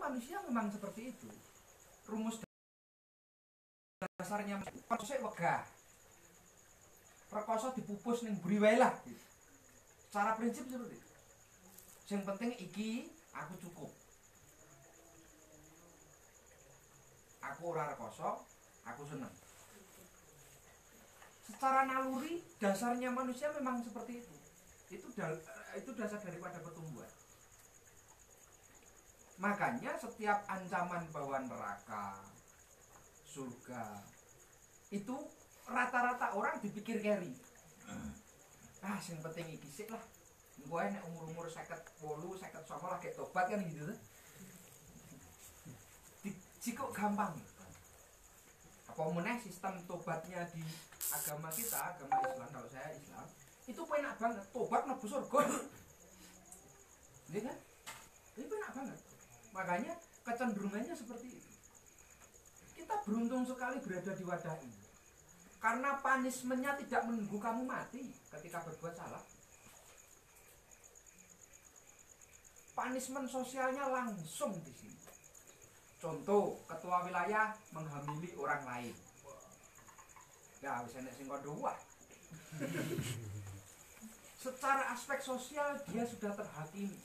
manusia memang seperti itu. Rumus dasarnya konsep wegah. Perkoso dipupus ning mburi wae lah. Secara prinsip seperti itu. Yang penting iki aku cukup. Aku ora rekoso, aku seneng. Secara naluri dasarnya manusia memang seperti itu. Itu dasar daripada pertumbuhan. Makanya setiap ancaman bahwa neraka, surga, itu rata-rata orang dipikir keri. Yang penting iki sik lah. Engko nek umur-umur 58, 59 lagi tobat kan gitu tuh. Cukup gampang. Apa meneh sistem tobatnya di agama kita, agama Islam, kalau saya Islam, itu penak banget. Tobat mlebu surga. Iya kan? Itu penak banget. Makanya kecenderungannya seperti itu. Kita beruntung sekali berada di wadah ini. Karena punishment-nya tidak menunggu kamu mati ketika berbuat salah. Punishment sosialnya langsung di sini. Contoh, ketua wilayah menghamili orang lain. Ya, wis enek sing kandha wah. Secara aspek sosial dia sudah terhakimi.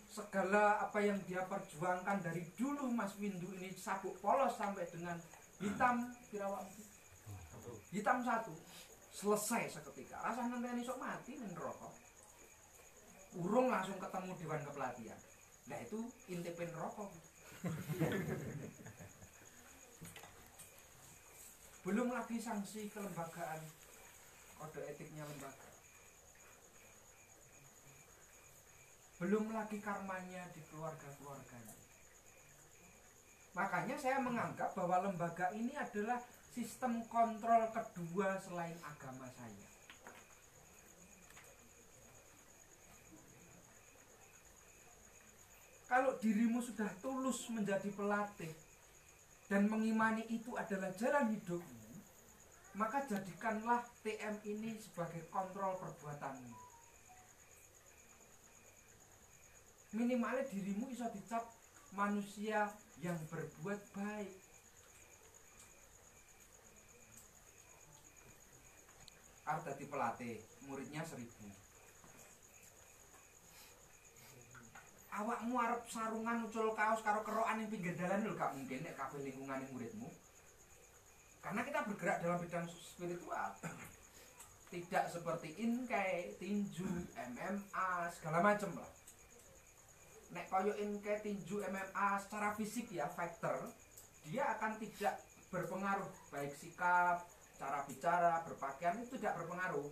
Segala apa yang dia perjuangkan dari dulu Mas Windu ini sabuk polos sampai dengan hitam kirawan. Hitam satu. Selesai seketika. Rasanya nanti sok mati ning neraka. Urung langsung ketemu dewan kepelatihan. Nah itu intipin rokok. Belum lagi sanksi kelembagaan, kode etiknya lembaga. Belum lagi karmanya di keluarga-keluarganya. Makanya saya menganggap bahwa lembaga ini adalah sistem kontrol kedua selain agama saya. Kalau dirimu sudah tulus menjadi pelatih dan mengimani itu adalah jalan hidupmu, maka jadikanlah TM ini sebagai kontrol perbuatanmu. Minimalnya dirimu bisa dicap manusia yang berbuat baik. Arep dadi pelatih, muridnya 1000. Awakmu arep sarungan ucul kaos karo kerokan ning pinggir dalan lho, gak mungkin nek kabeh lingkungane muridmu. Karena kita bergerak dalam bidang spiritual. Tidak seperti inkai, tinju, MMA, segala macam lah. Nek koyo inkai, tinju, MMA secara fisik ya, fighter, dia akan tidak berpengaruh baik sikap, cara bicara, berpakaian itu tidak berpengaruh.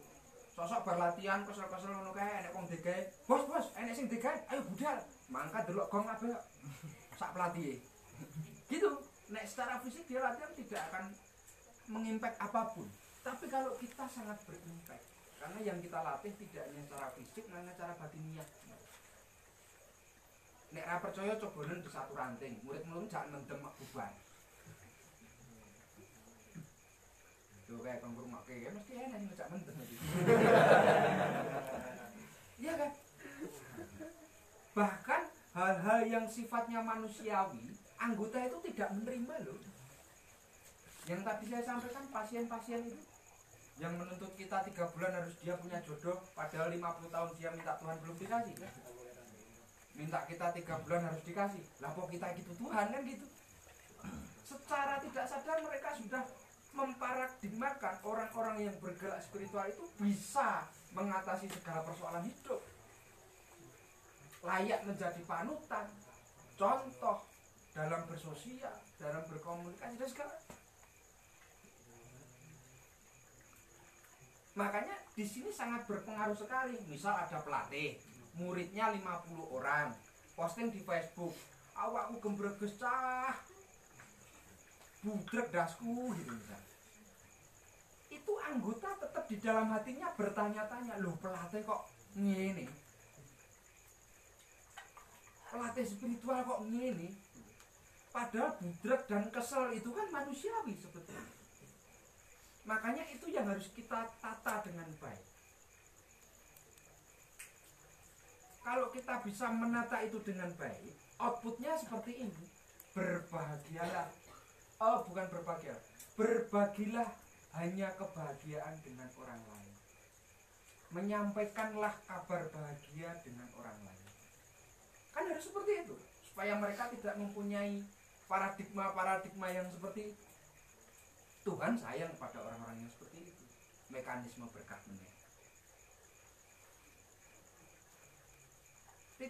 Sosok berlatihan kesel-kesel ngono kae enek wong digawe, "Bos, enek sing digawe, ayo budal." Mangkat delok gong kabeh sak pelatihe. Gitu. Nek secara fisik dia latihan tidak akan mengimpact apapun. Tapi kalau kita sangat berimpact. Karena yang kita latih tidak hanya secara fisik, namun secara batiniah. Nek ra percaya cobanen di satu ranting, murid-murid jangan mendem bubar. Tuh kayak kang rumakke ya mesti enak sing ngejak mendem iki. Iya kan? Bahkan hal-hal yang sifatnya manusiawi, anggota itu tidak menerima loh. Yang tadi saya sampaikan pasien-pasien itu yang menuntut kita 3 bulan harus dia punya jodoh, padahal 50 tahun dia minta Tuhan belum dikasih kan? Minta kita 3 bulan harus dikasih. Lah kok kita gitu Tuhan kan gitu. Secara tidak sadar mereka sudah memparadigmakan orang-orang yang bergerak spiritual itu bisa mengatasi segala persoalan hidup, layak menjadi panutan, contoh dalam bersosial, dalam berkomunikasi dan segala. Makanya di sini sangat berpengaruh sekali. Misal ada pelatih, muridnya 50 orang, posting di Facebook, awakku gembreges cah, budrek dasku gitu misal. Itu anggota tetap di dalam hatinya bertanya-tanya, loh pelatih kok ngene? Pelatih spiritual kok ngene? Padahal budrek dan kesel itu kan manusiawi sebetulnya. Makanya itu yang harus kita tata dengan baik. Kalau kita bisa menata itu dengan baik, outputnya seperti ini. Berbahagialah. Oh, bukan berbahagia. Berbagilah hanya kebahagiaan dengan orang lain. Menyampaikanlah kabar bahagia dengan orang lain. Kan harus seperti itu. Supaya mereka tidak mempunyai paradigma-paradigma yang seperti itu. Tuhan sayang pada orang-orang yang seperti itu. Mekanisme berkah meneh.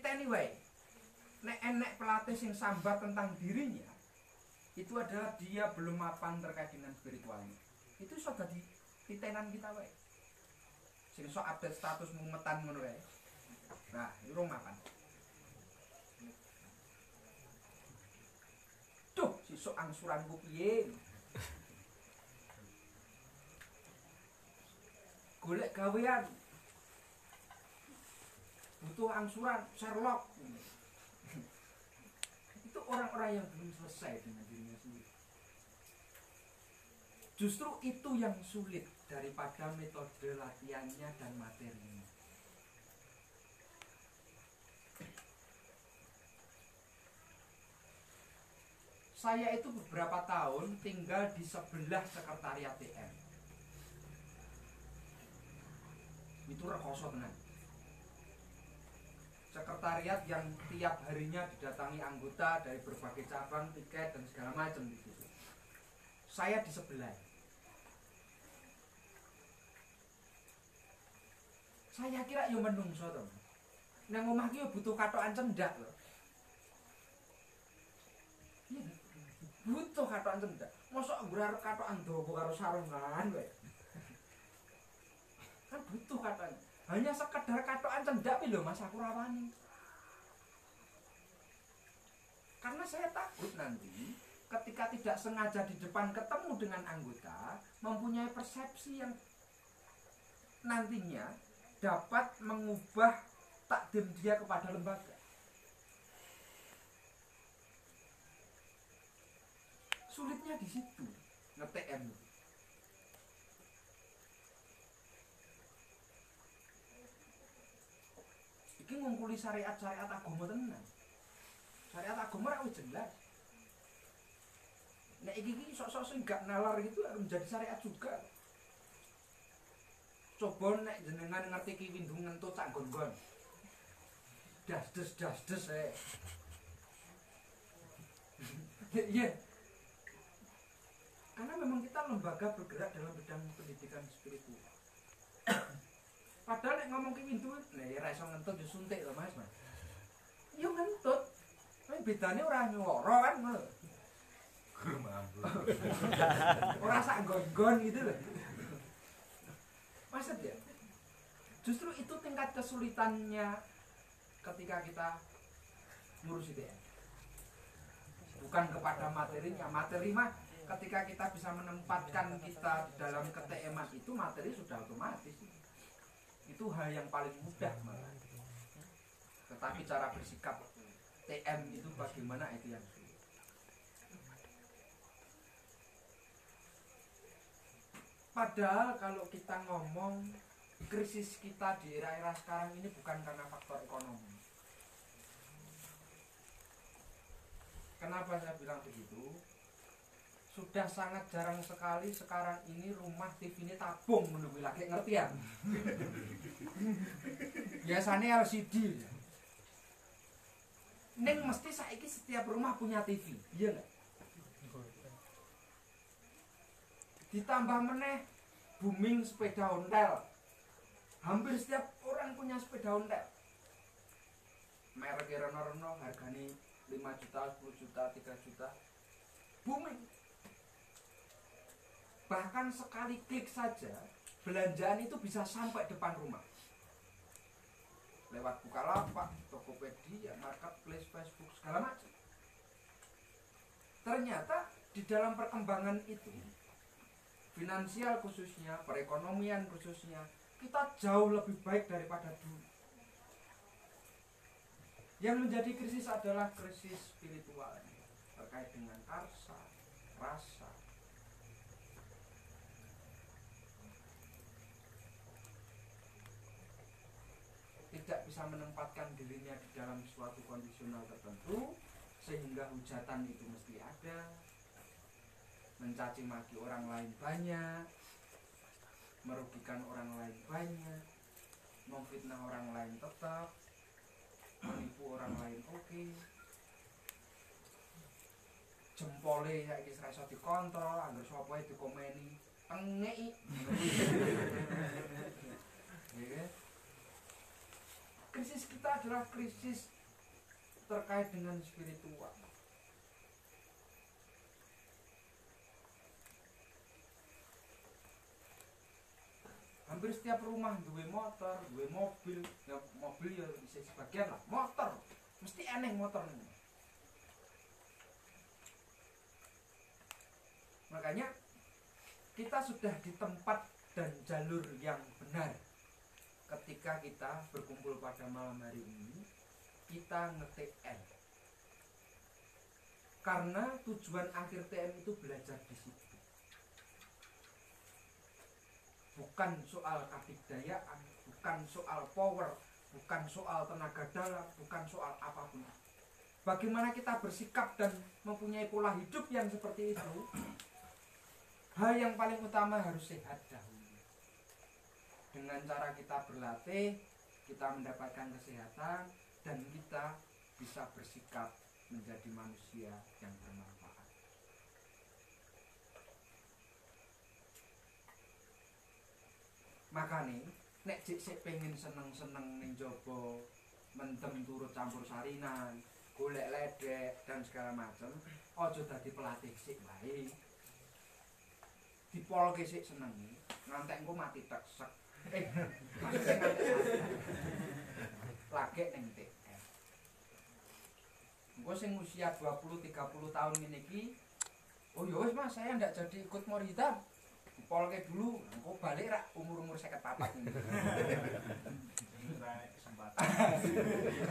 Anyway, nek enek pelatih sing sambat tentang dirinya, itu adalah dia belum mapan terkait dengan spiritualnya. Itu iso dadi titenan kita wae. Sing iso update status mumetan ngono wae. Nah, itu rong mapan. Duh, sesuk angsuranku piye? Golek gawean. Butuh angsuran, Sherlock. Itu orang-orang yang belum selesai dengan dirinya sendiri. Justru itu yang sulit daripada metode latihannya dan materinya. Saya itu beberapa tahun tinggal di sebelah sekretariat TM. Itu rekoso tenan. Sekretariat yang tiap harinya didatangi anggota dari berbagai cabang, tiket dan segala macam di situ. Saya di sebelah. Saya kira yo menungso to. Nang omah ki yo butuh katokan cendak lho. Butuh katokan cendak. Mosok ngurarep katokan dawa karo sarungan wae. Kan butuh katokan. Hanya sekedar katokan cendak lho Mas aku rawani. Karena saya takut nanti ketika tidak sengaja di depan ketemu dengan anggota mempunyai persepsi yang nantinya dapat mengubah takdim dia kepada lembaga. Sulitnya di situ nge-TM. Iki ngungkuli syariat-syariat agama tenan. Syariat agama ora wis jelas. Nek iki sok-sok sing gak nalar gitu harus menjadi syariat juga. Coba nek jenengan ngerti ki windung ngentut sak nggon-nggon. Das-des Iya. Karena memang kita lembaga bergerak dalam bidang pendidikan spiritual. Padahal nek ngomong ki windung, nah ya ra iso ngentut yo suntik lho Mas. Yo ngentut. Tapi bedane ora nyuwara kan ngono. Ora sak nggon-nggon gitu loh. Maksud ya? Justru itu tingkat kesulitannya ketika kita ngurus ITM. Bukan kepada materinya. Materi mah ketika kita bisa menempatkan kita dalam ke-TM-an itu materi sudah otomatis. Itu hal yang paling mudah malah. Tetapi cara bersikap TM itu bagaimana itu yang sulit. Padahal kalau kita ngomong krisis kita di era-era sekarang ini bukan karena faktor ekonomi. Kenapa saya bilang begitu? Sudah sangat jarang sekali sekarang ini rumah TV ini tabung menunggu lagi, ngerti ya? Biasanya LCD. Neng mesti saiki setiap rumah punya TV, iya nggak? Ditambah meneh booming sepeda ontel. Hampir setiap orang punya sepeda ontel. Merek reno-reno harganya 5 juta, 10 juta, 3 juta. Booming. Bahkan sekali klik saja belanjaan itu bisa sampai depan rumah. Lewat Bukalapak, Tokopedia, Marketplace, Facebook, segala macam. Ternyata di dalam perkembangan itu, finansial khususnya, perekonomian khususnya, kita jauh lebih baik daripada dulu. Yang menjadi krisis adalah krisis spiritual terkait dengan karsa, rasa. Tidak bisa menempatkan dirinya di dalam suatu kondisional tertentu sehingga hujatan itu mesti ada, mencaci maki orang lain banyak, merugikan orang lain banyak, memfitnah orang lain tetap, menipu orang lain oke. Jempole saiki ora iso dikontrol, anggere sapa ae dikomeni, pengeki. Ya. Krisis kita adalah krisis terkait dengan spiritual. Hampir setiap rumah duwe motor, duwe mobil, ya mobil ya bisa sebagian lah, motor mesti eneng motor. Makanya kita sudah di tempat dan jalur yang benar. Ketika kita berkumpul pada malam hari ini, kita ngetik L. Karena tujuan akhir TM itu belajar disiplin. Bukan soal kabudayaan, bukan soal power, bukan soal tenaga dalam, bukan soal apapun. Bagaimana kita bersikap dan mempunyai pola hidup yang seperti itu, hal yang paling utama harus sehat dahulu. Dengan cara kita berlatih, kita mendapatkan kesehatan, dan kita bisa bersikap menjadi manusia yang bermanfaat. Makanya, nek jek sik pengen seneng-seneng ning jaba, mendem turut campur sarinan, golek ledek dan segala macam, aja dadi pelatih sik wae. Dipolke sik seneng, ngantek engko mati teksek. Maksudnya ngantek lagi ning TM. Engko sing usia 20-30 tahun ngene iki, oh ya wis Mas, saya ndak jadi ikut Morita. Dipolke dulu, engko balik rak umur-umur 54 ini.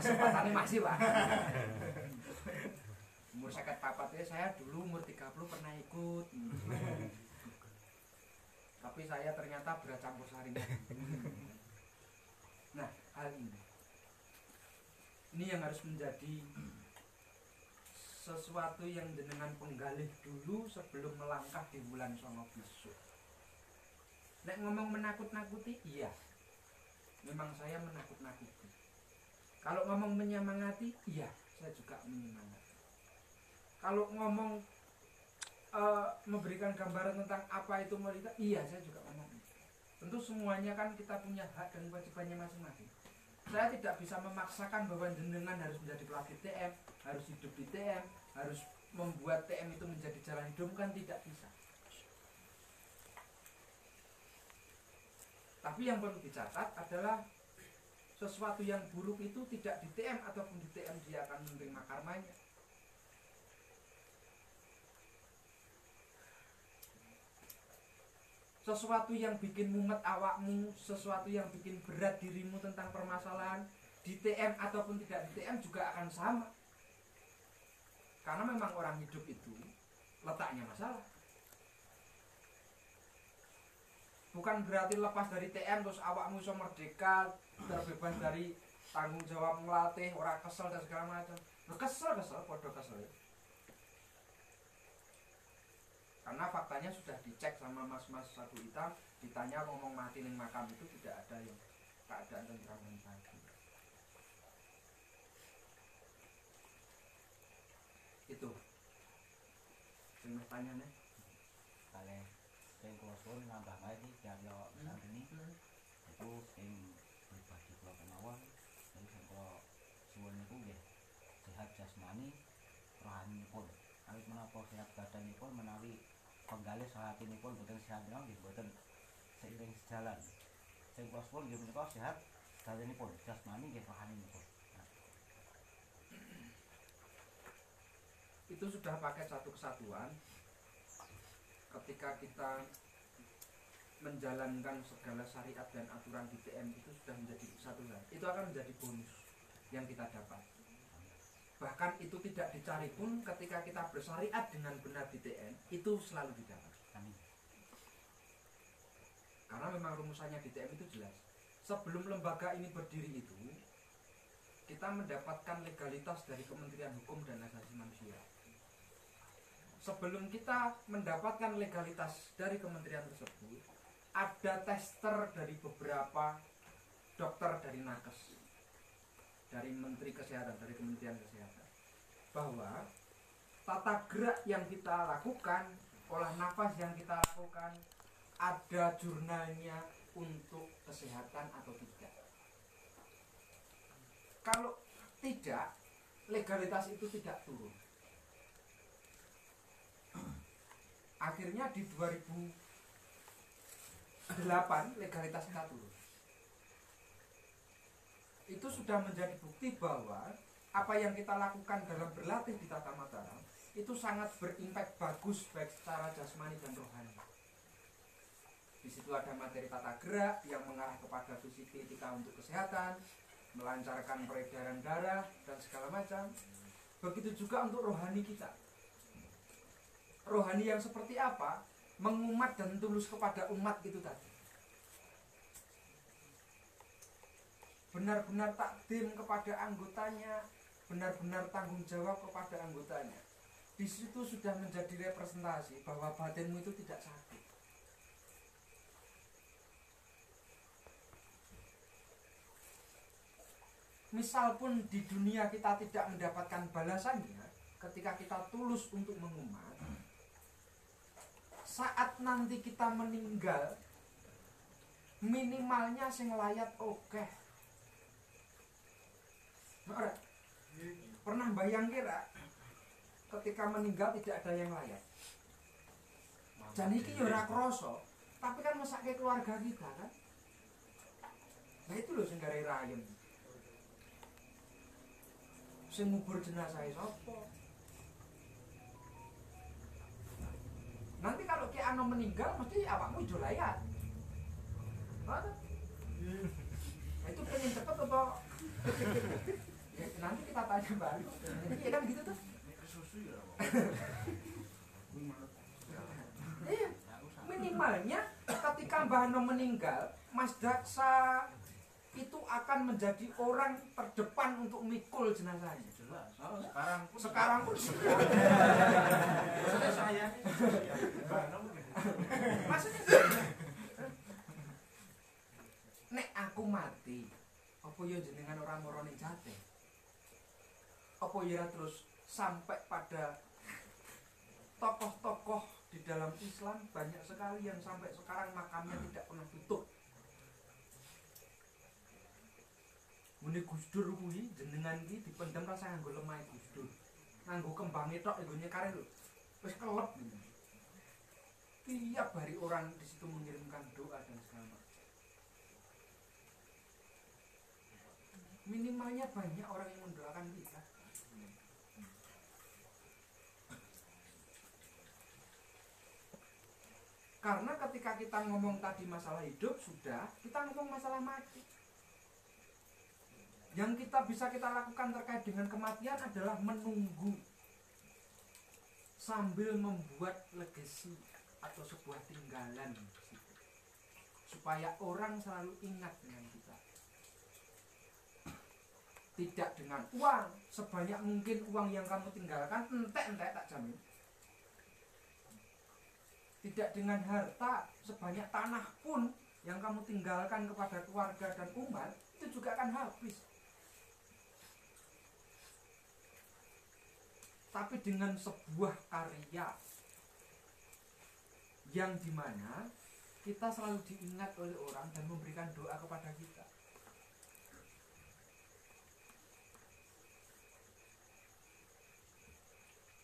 Kesempatannya masih Pak. Umur 54 ya, saya dulu umur 30 pernah ikut. Tapi saya ternyata berat campur sarinya. Nah, hal ini yang harus menjadi sesuatu yang jenengan penggalih dulu sebelum melangkah di bulan Songo besok. Nek ngomong menakut-nakuti, iya, memang saya menakut-nakuti. Kalau ngomong menyemangati, iya, saya juga menyemangati. Kalau ngomong memberikan gambaran tentang apa itu Morita, iya saya juga ngomong. Tentu semuanya kan kita punya hak dan kewajibannya masing-masing. Saya tidak bisa memaksakan bahwa jenengan harus menjadi pelatih TM, harus hidup di TM, harus membuat TM itu menjadi jalan hidup, kan tidak bisa. Tapi yang perlu dicatat adalah sesuatu yang buruk itu tidak di TM ataupun di TM dia akan menerima karmanya. Sesuatu yang bikin mumet awakmu, sesuatu yang bikin berat dirimu tentang permasalahan di TM ataupun tidak di TM juga akan sama. Karena memang orang hidup itu letaknya masalah. Bukan berarti lepas dari TM terus awakmu iso merdeka, terbebas dari tanggung jawab ngelatih, ora kesel dan segala macam. Kesel, podo kesel. Karena faktanya sudah dicek sama mas-mas sabu hitam, ditanya ngomong mati ning makam itu tidak ada yang keadaan tentram dan bahagia. Itu. Sing tanya nih. Kale sing kula suwun nambah wae iki kaya santri itu sing pribadi kula kemawon, sing kula suwun niku nggih sehat jasmani, rohanipun. Awit menapa sehat badanipun menawi penggalih sahatinipun boten sehat nggih boten seiring sejalan. Sing kula suwun nggih menika sehat badanipun, jasmani nggih rohanipun. Itu sudah pakai satu kesatuan. Ketika kita menjalankan segala syariat dan aturan di TM itu sudah menjadi kesatuan. Itu akan menjadi bonus yang kita dapat. Bahkan itu tidak dicari pun ketika kita bersyariat dengan benar di TM, itu selalu didapat. Amin. Karena memang rumusannya di TM itu jelas. Sebelum lembaga ini berdiri itu, kita mendapatkan legalitas dari Kementerian Hukum dan Asasi Manusia. Sebelum kita mendapatkan legalitas dari kementerian tersebut, ada tester dari beberapa dokter dari nakes, dari Menteri Kesehatan, dari Kementerian Kesehatan, bahwa tata gerak yang kita lakukan, olah nafas yang kita lakukan, ada jurnalnya untuk kesehatan atau tidak. Kalau tidak, legalitas itu tidak turun. Akhirnya di 2008 legalitas kita turun. Itu sudah menjadi bukti bahwa apa yang kita lakukan dalam berlatih di Tata Mataram itu sangat berimpak bagus baik secara jasmani dan rohani. Di situ ada materi tata gerak yang mengarah kepada fisik etika untuk kesehatan, melancarkan peredaran darah dan segala macam. Begitu juga untuk rohani kita. Rohani yang seperti apa? Mengumat dan tulus kepada umat itu tadi. Benar-benar takdim kepada anggotanya, benar-benar tanggung jawab kepada anggotanya. Di situ sudah menjadi representasi bahwa batinmu itu tidak sakit. Misal pun di dunia kita tidak mendapatkan balasannya, ketika kita tulus untuk mengumat, saat nanti kita meninggal, minimalnya sing layat oke. Pernah bayang kira ketika meninggal tidak ada yang layak? Jan iki ya ora krasa, tapi kan mesake keluarga kita kan. Nah itu loh sing gawe rayem. Sing ngubur jenazah sapa? Nanti kalau Ki Ano meninggal mesti awakmu ijo layak. Nah, itu pengen cepet apa? Ya, nanti kita tanya balik. Iya kan gitu tuh. Iya. Minimalnya ketika Mbah Ano meninggal, Mas Daksa itu akan menjadi orang terdepan untuk mikul jenazahnya. Sekarang pun maksudnya saya maksudnya nek aku mati apa ya jenengan orang morone jate, apa ya terus sampai pada tokoh-tokoh di dalam Islam banyak sekali yang sampai sekarang makamnya tidak pernah tutup. Mune Gus Dur kuwi jenengan iki dipendem rasa nganggo lemah Gus Dur. Nganggo kembange tok nggo nyekare lho. Wis kelep. Tiap hari orang di situ mengirimkan doa dan segala macam. Minimalnya banyak orang yang mendoakan kita. Karena ketika kita ngomong tadi masalah hidup sudah, kita ngomong masalah mati. Yang kita lakukan terkait dengan kematian adalah menunggu sambil membuat legasi atau sebuah tinggalan supaya orang selalu ingat dengan kita. Tidak dengan uang, sebanyak mungkin uang yang kamu tinggalkan entek tak jamin. Tidak dengan harta, sebanyak tanah pun yang kamu tinggalkan kepada keluarga dan umat itu juga akan habis. Tapi dengan sebuah karya yang dimana kita selalu diingat oleh orang dan memberikan doa kepada kita.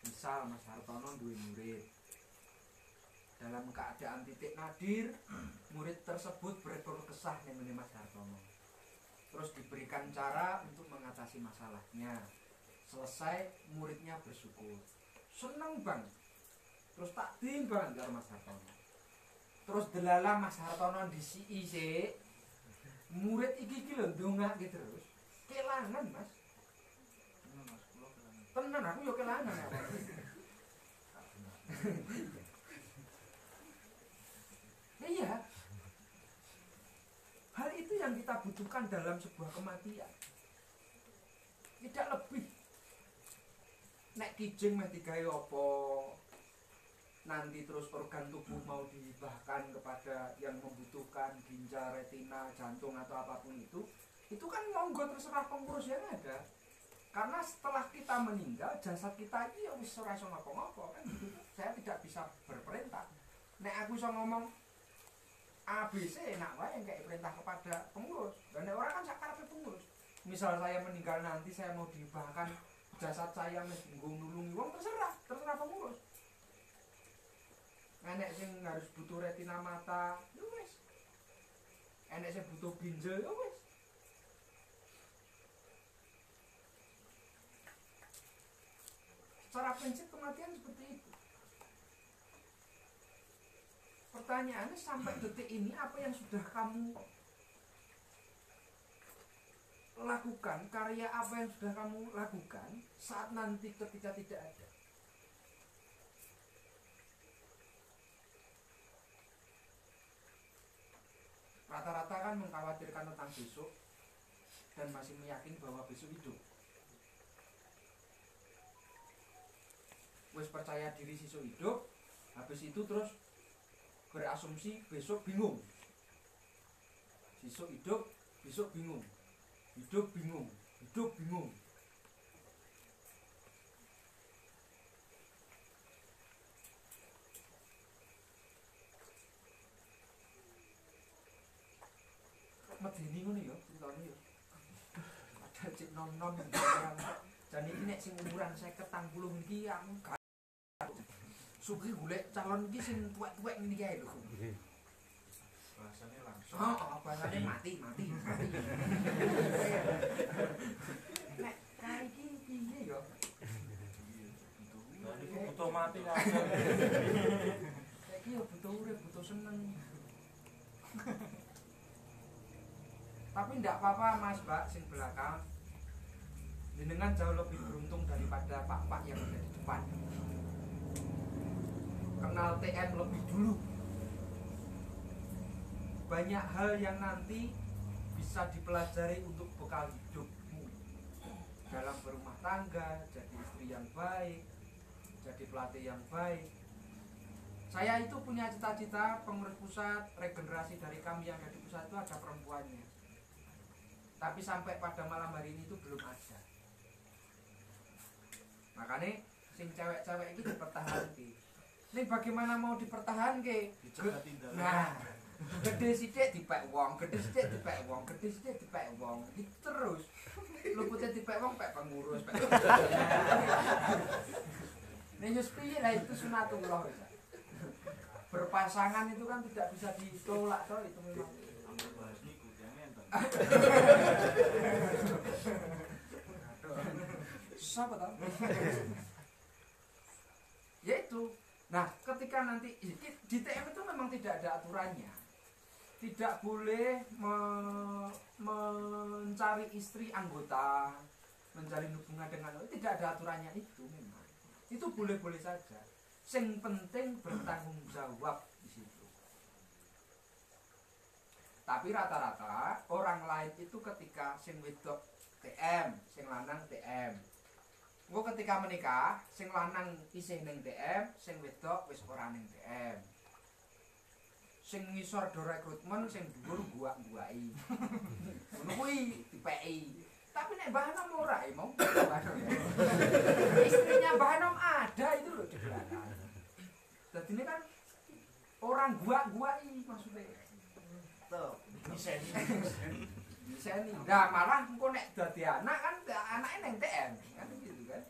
Misal Mas Hartono duwe murid, dalam keadaan titik nadir, murid tersebut berkeluh kesah dengan Mas Hartono, terus diberikan cara untuk mengatasi masalahnya. Selesai, muridnya bersyukur, seneng bang, terus tak timbang karo Mas Hartono. Terus delala Mas Hartono disiki sik, murid iki lho ndongake terus, kelangan Mas. Tenan aku yo kelangan. Iya. Hal itu yang kita butuhkan dalam sebuah kematian. nek kijing meh digawe apa, nanti terus organ tubuh mau dihibahkan kepada yang membutuhkan, ginjal, retina, jantung atau apapun itu kan monggo terserah pengurus yang ada. Karena setelah kita meninggal, jasad kita ini ya wis ora iso ngapa-ngapa kan gitu. Saya tidak bisa berperintah. Nek aku iso ngomong ABC enak wae kayak perintah kepada pengurus. Dan nek orang kan sakarepe pengurus. Misal saya meninggal nanti saya mau dihibahkan jasad saya nggo nulungi wong terserah pengurus. Enek sing harus butuh retina mata, ya wis. Enek sing butuh ginjal, ya wis. Secara prinsip kematian seperti itu. Pertanyaannya sampai detik ini apa yang sudah kamu lakukan, karya apa yang sudah kamu lakukan saat nanti ketika tidak ada. Rata-rata kan mengkhawatirkan tentang besok dan masih meyakini bahwa besok hidup. Wes percaya diri sesuk hidup, habis itu terus berasumsi besok bingung. Sesuk hidup, besok bingung. Hidup bingung, hidup bingung. Medeni ngono ya, ceritane ya. Padahal cek nom-nom jan iki nek sing umuran 50 iki aku gak sugih golek calon iki sing tuwek-tuwek ngene kae lho. Bahasane langsung. Oh, bahasane mati. Nek kae iki piye ya? Iku butuh mati langsung. Saiki ya butuh urip, butuh seneng. Tapi ndak apa-apa Mas Mbak sing belakang. Jenengan jauh lebih beruntung daripada pak-pak yang ada di depan. Kenal TM lebih dulu. Banyak hal yang nanti bisa dipelajari untuk bekal hidupmu dalam berumah tangga, jadi istri yang baik, jadi pelatih yang baik. Saya itu punya cita-cita pengurus pusat, regenerasi dari kami yang ada di pusat itu ada perempuannya. Tapi sampai pada malam hari ini itu belum ada. Makanya sing cewek-cewek ini dipertahankan. Ini bagaimana mau dipertahankan? Nah, gede sithik dipek wong, gede sithik dipek wong, gede sithik dipek wong. Iki terus. Lupute dipek wong pek pengurus, pek. Nek yo piye lah itu sunatullah. Berpasangan itu kan tidak bisa ditolak toh itu memang. Bahas niku jangan enten. Siapa tahu? Ya itu. Nah, ketika nanti di TM itu memang tidak ada aturannya. Tidak boleh mencari istri anggota, mencari hubungan dengan tidak ada aturannya itu memang. Itu boleh-boleh saja. Sing penting bertanggung jawab di situ. Tapi rata-rata orang lain itu ketika sing wedok TM, sing lanang TM. Engko ketika menikah, sing lanang isih ning TM, sing wedok wis ora ning TM. Sing ngisor do rekrutmen, sing dhuwur buak-buaki. Ngono kuwi dipeki. Tapi nek Mbah Nom ora mau Mbah Nom. Istrinya Mbah Nom ada itu loh di belakang. Dadi ini kan orang buak-buaki maksudnya. Tuh, miseni. Miseni. Nah, malah engko nek dadi anak kan anake ning TM, kan gitu kan.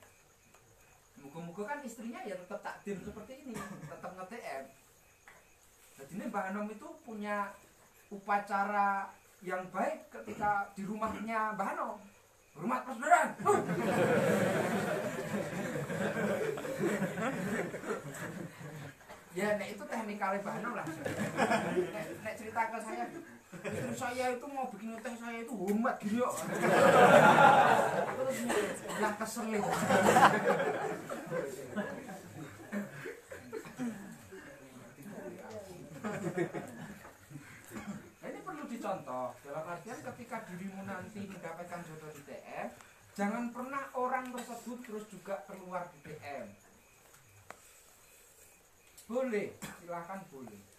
Muga-muga kan istrinya ya tetap takdim seperti ini, tetap nge-TM. Jadi ini Mbah Nom itu punya upacara yang baik ketika di rumahnya Mbah Nom. Hormat persaudaraan. Ya, nek itu teknikalnya Mbah Nom lah. Nek cerita ke saya, istri saya itu mau bikin teh saya itu hormat gini kok. Aku tuh yang keselin. Nah, ini perlu dicontoh dalam artian ketika dirimu nanti mendapatkan jodoh di TM, Jangan pernah orang tersebut terus juga keluar di DM. Boleh, silahkan boleh.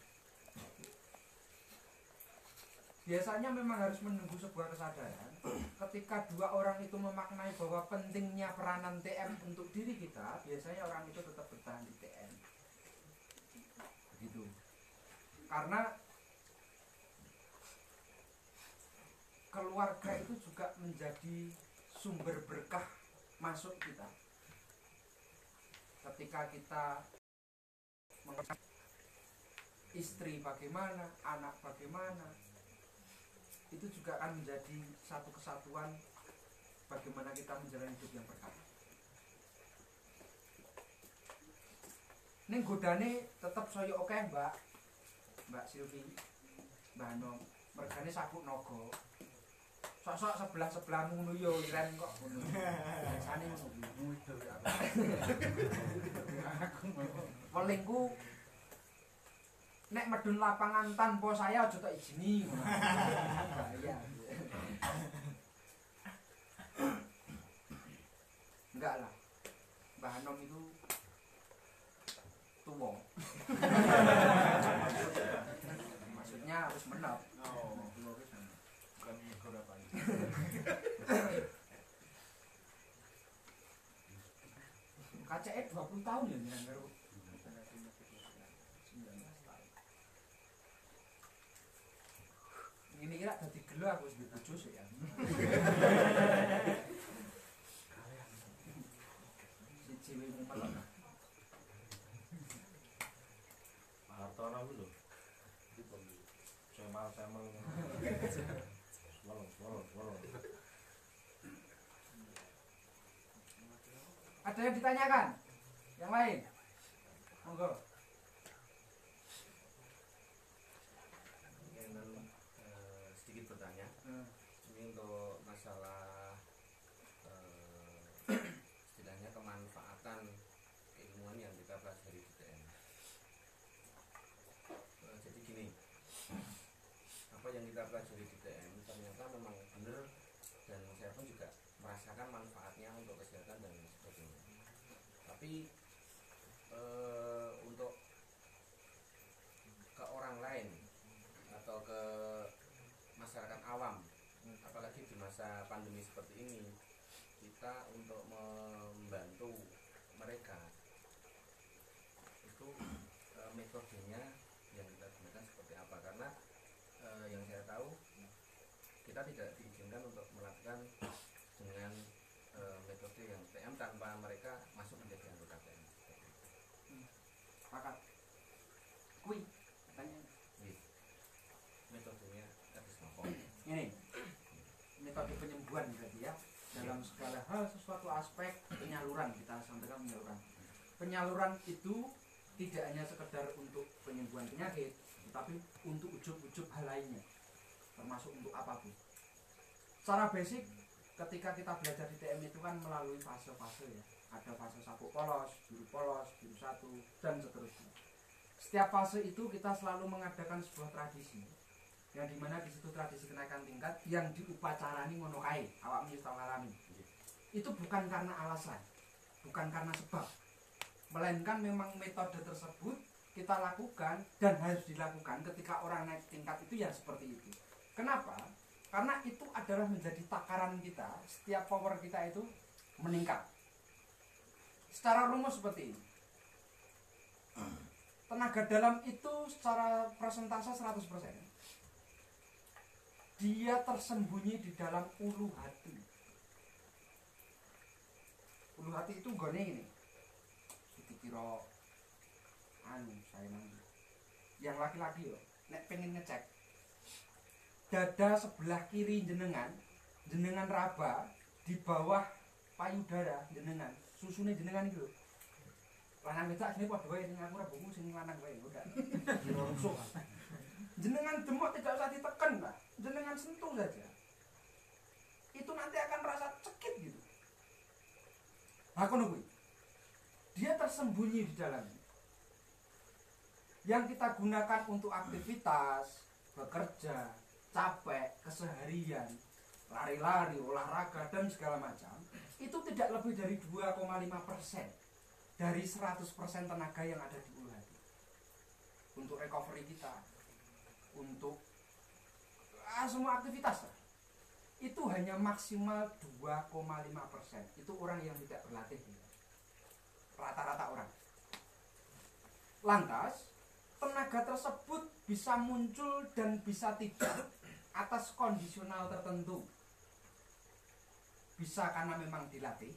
Biasanya memang harus menunggu sebuah kesadaran. Ketika dua orang itu memaknai bahwa pentingnya peranan TM untuk diri kita, biasanya orang itu tetap bertahan di TM. Begitu. Karena keluarga itu juga menjadi sumber berkah masuk kita. Ketika kita istri bagaimana, anak bagaimana, itu juga akan menjadi satu kesatuan bagaimana kita menjalani hidup yang berkah. Ning godane tetep saya oke Mbak Silvi, Mbak Nom, mergane sabuk naga. Sok-sok sebelah-sebelahmu ngono yo iren kok ngono. Biasane ngono kuwi. Welingku nek medun lapangan tanpa saya aja tak izini. Bahaya. Enggak lah. Mbah Nom itu tua. Maksudnya harus menop. Oh, Tua wis menop. bukan negara apa ini. KCE 20 tahun ya nang karo 19 tahun. Ini kira dadi gelo aku wis bojo sik ya. Siji wae ngumpet. Hartono ku lho. Cemal. Swallow. Ada yang ditanyakan? Yang lain? Monggo. Ingin sedikit bertanya. Ini untuk masalah istilahnya kemanfaatan keilmuan yang kita pelajari di TM. Jadi gini, apa yang kita pelajari di TM ternyata memang benar, dan saya pun juga merasakan manfaatnya untuk kesehatan dan sebagainya. Tapi untuk ke orang lain atau ke masyarakat awam, apalagi di masa pandemi seperti ini, kita untuk membantu mereka itu metodenya yang kita gunakan seperti apa? Karena yang saya tahu kita tidak diizinkan untuk melakukan dengan metode yang TM tanpa mereka masuk menjadi anggota TM. Pakat. Kui tanya. Metodenya harus apa? Ini metode penyembuhan berarti ya. Dalam segala hal sesuatu aspek penyaluran, kita sampaikan penyaluran. Penyaluran itu tidak hanya sekedar untuk penyembuhan penyakit, tetapi untuk ujub-ujub hal lainnya, termasuk untuk apapun. Secara basic, ketika kita belajar di TM itu kan melalui fase-fase ya. Ada fase sabuk polos, biru satu, dan seterusnya. Setiap fase itu kita selalu mengadakan sebuah tradisi, yang dimana di situ tradisi kenaikan tingkat yang diupacarani ngono kae, awakmu wis tau ngalami. Itu bukan karena alasan, bukan karena sebab, melainkan memang metode tersebut kita lakukan dan harus dilakukan ketika orang naik tingkat itu ya seperti itu. Kenapa? Karena itu adalah menjadi takaran kita, setiap power kita itu meningkat. Secara rumus seperti ini. Tenaga dalam itu secara persentase 100%. Dia tersembunyi di dalam ulu hati. Ulu hati itu gone ini. Dikira saya nanti. Yang laki-laki yo, nek pengen ngecek dada sebelah kiri jenengan raba di bawah payudara jenengan, susune jenengan iki lho. Lanang wedok sini padha wae sing aku rabuku sing lanang wae udah. Rusuh. Jenengan demok tidak usah ditekan, Pak. Jenengan sentuh saja. Itu nanti akan rasa cekit gitu. Nah, kono kuwi. Dia tersembunyi di dalamnya. Yang kita gunakan untuk aktivitas, bekerja, capek, keseharian, lari-lari, olahraga dan segala macam, itu tidak lebih dari 2,5% dari 100% tenaga yang ada di ulu hati. Untuk recovery kita, untuk semua aktivitas itu hanya maksimal 2,5%. Itu orang yang tidak berlatih, rata-rata orang. Lantas tenaga tersebut bisa muncul dan bisa tidak atas kondisional tertentu. Bisa karena memang dilatih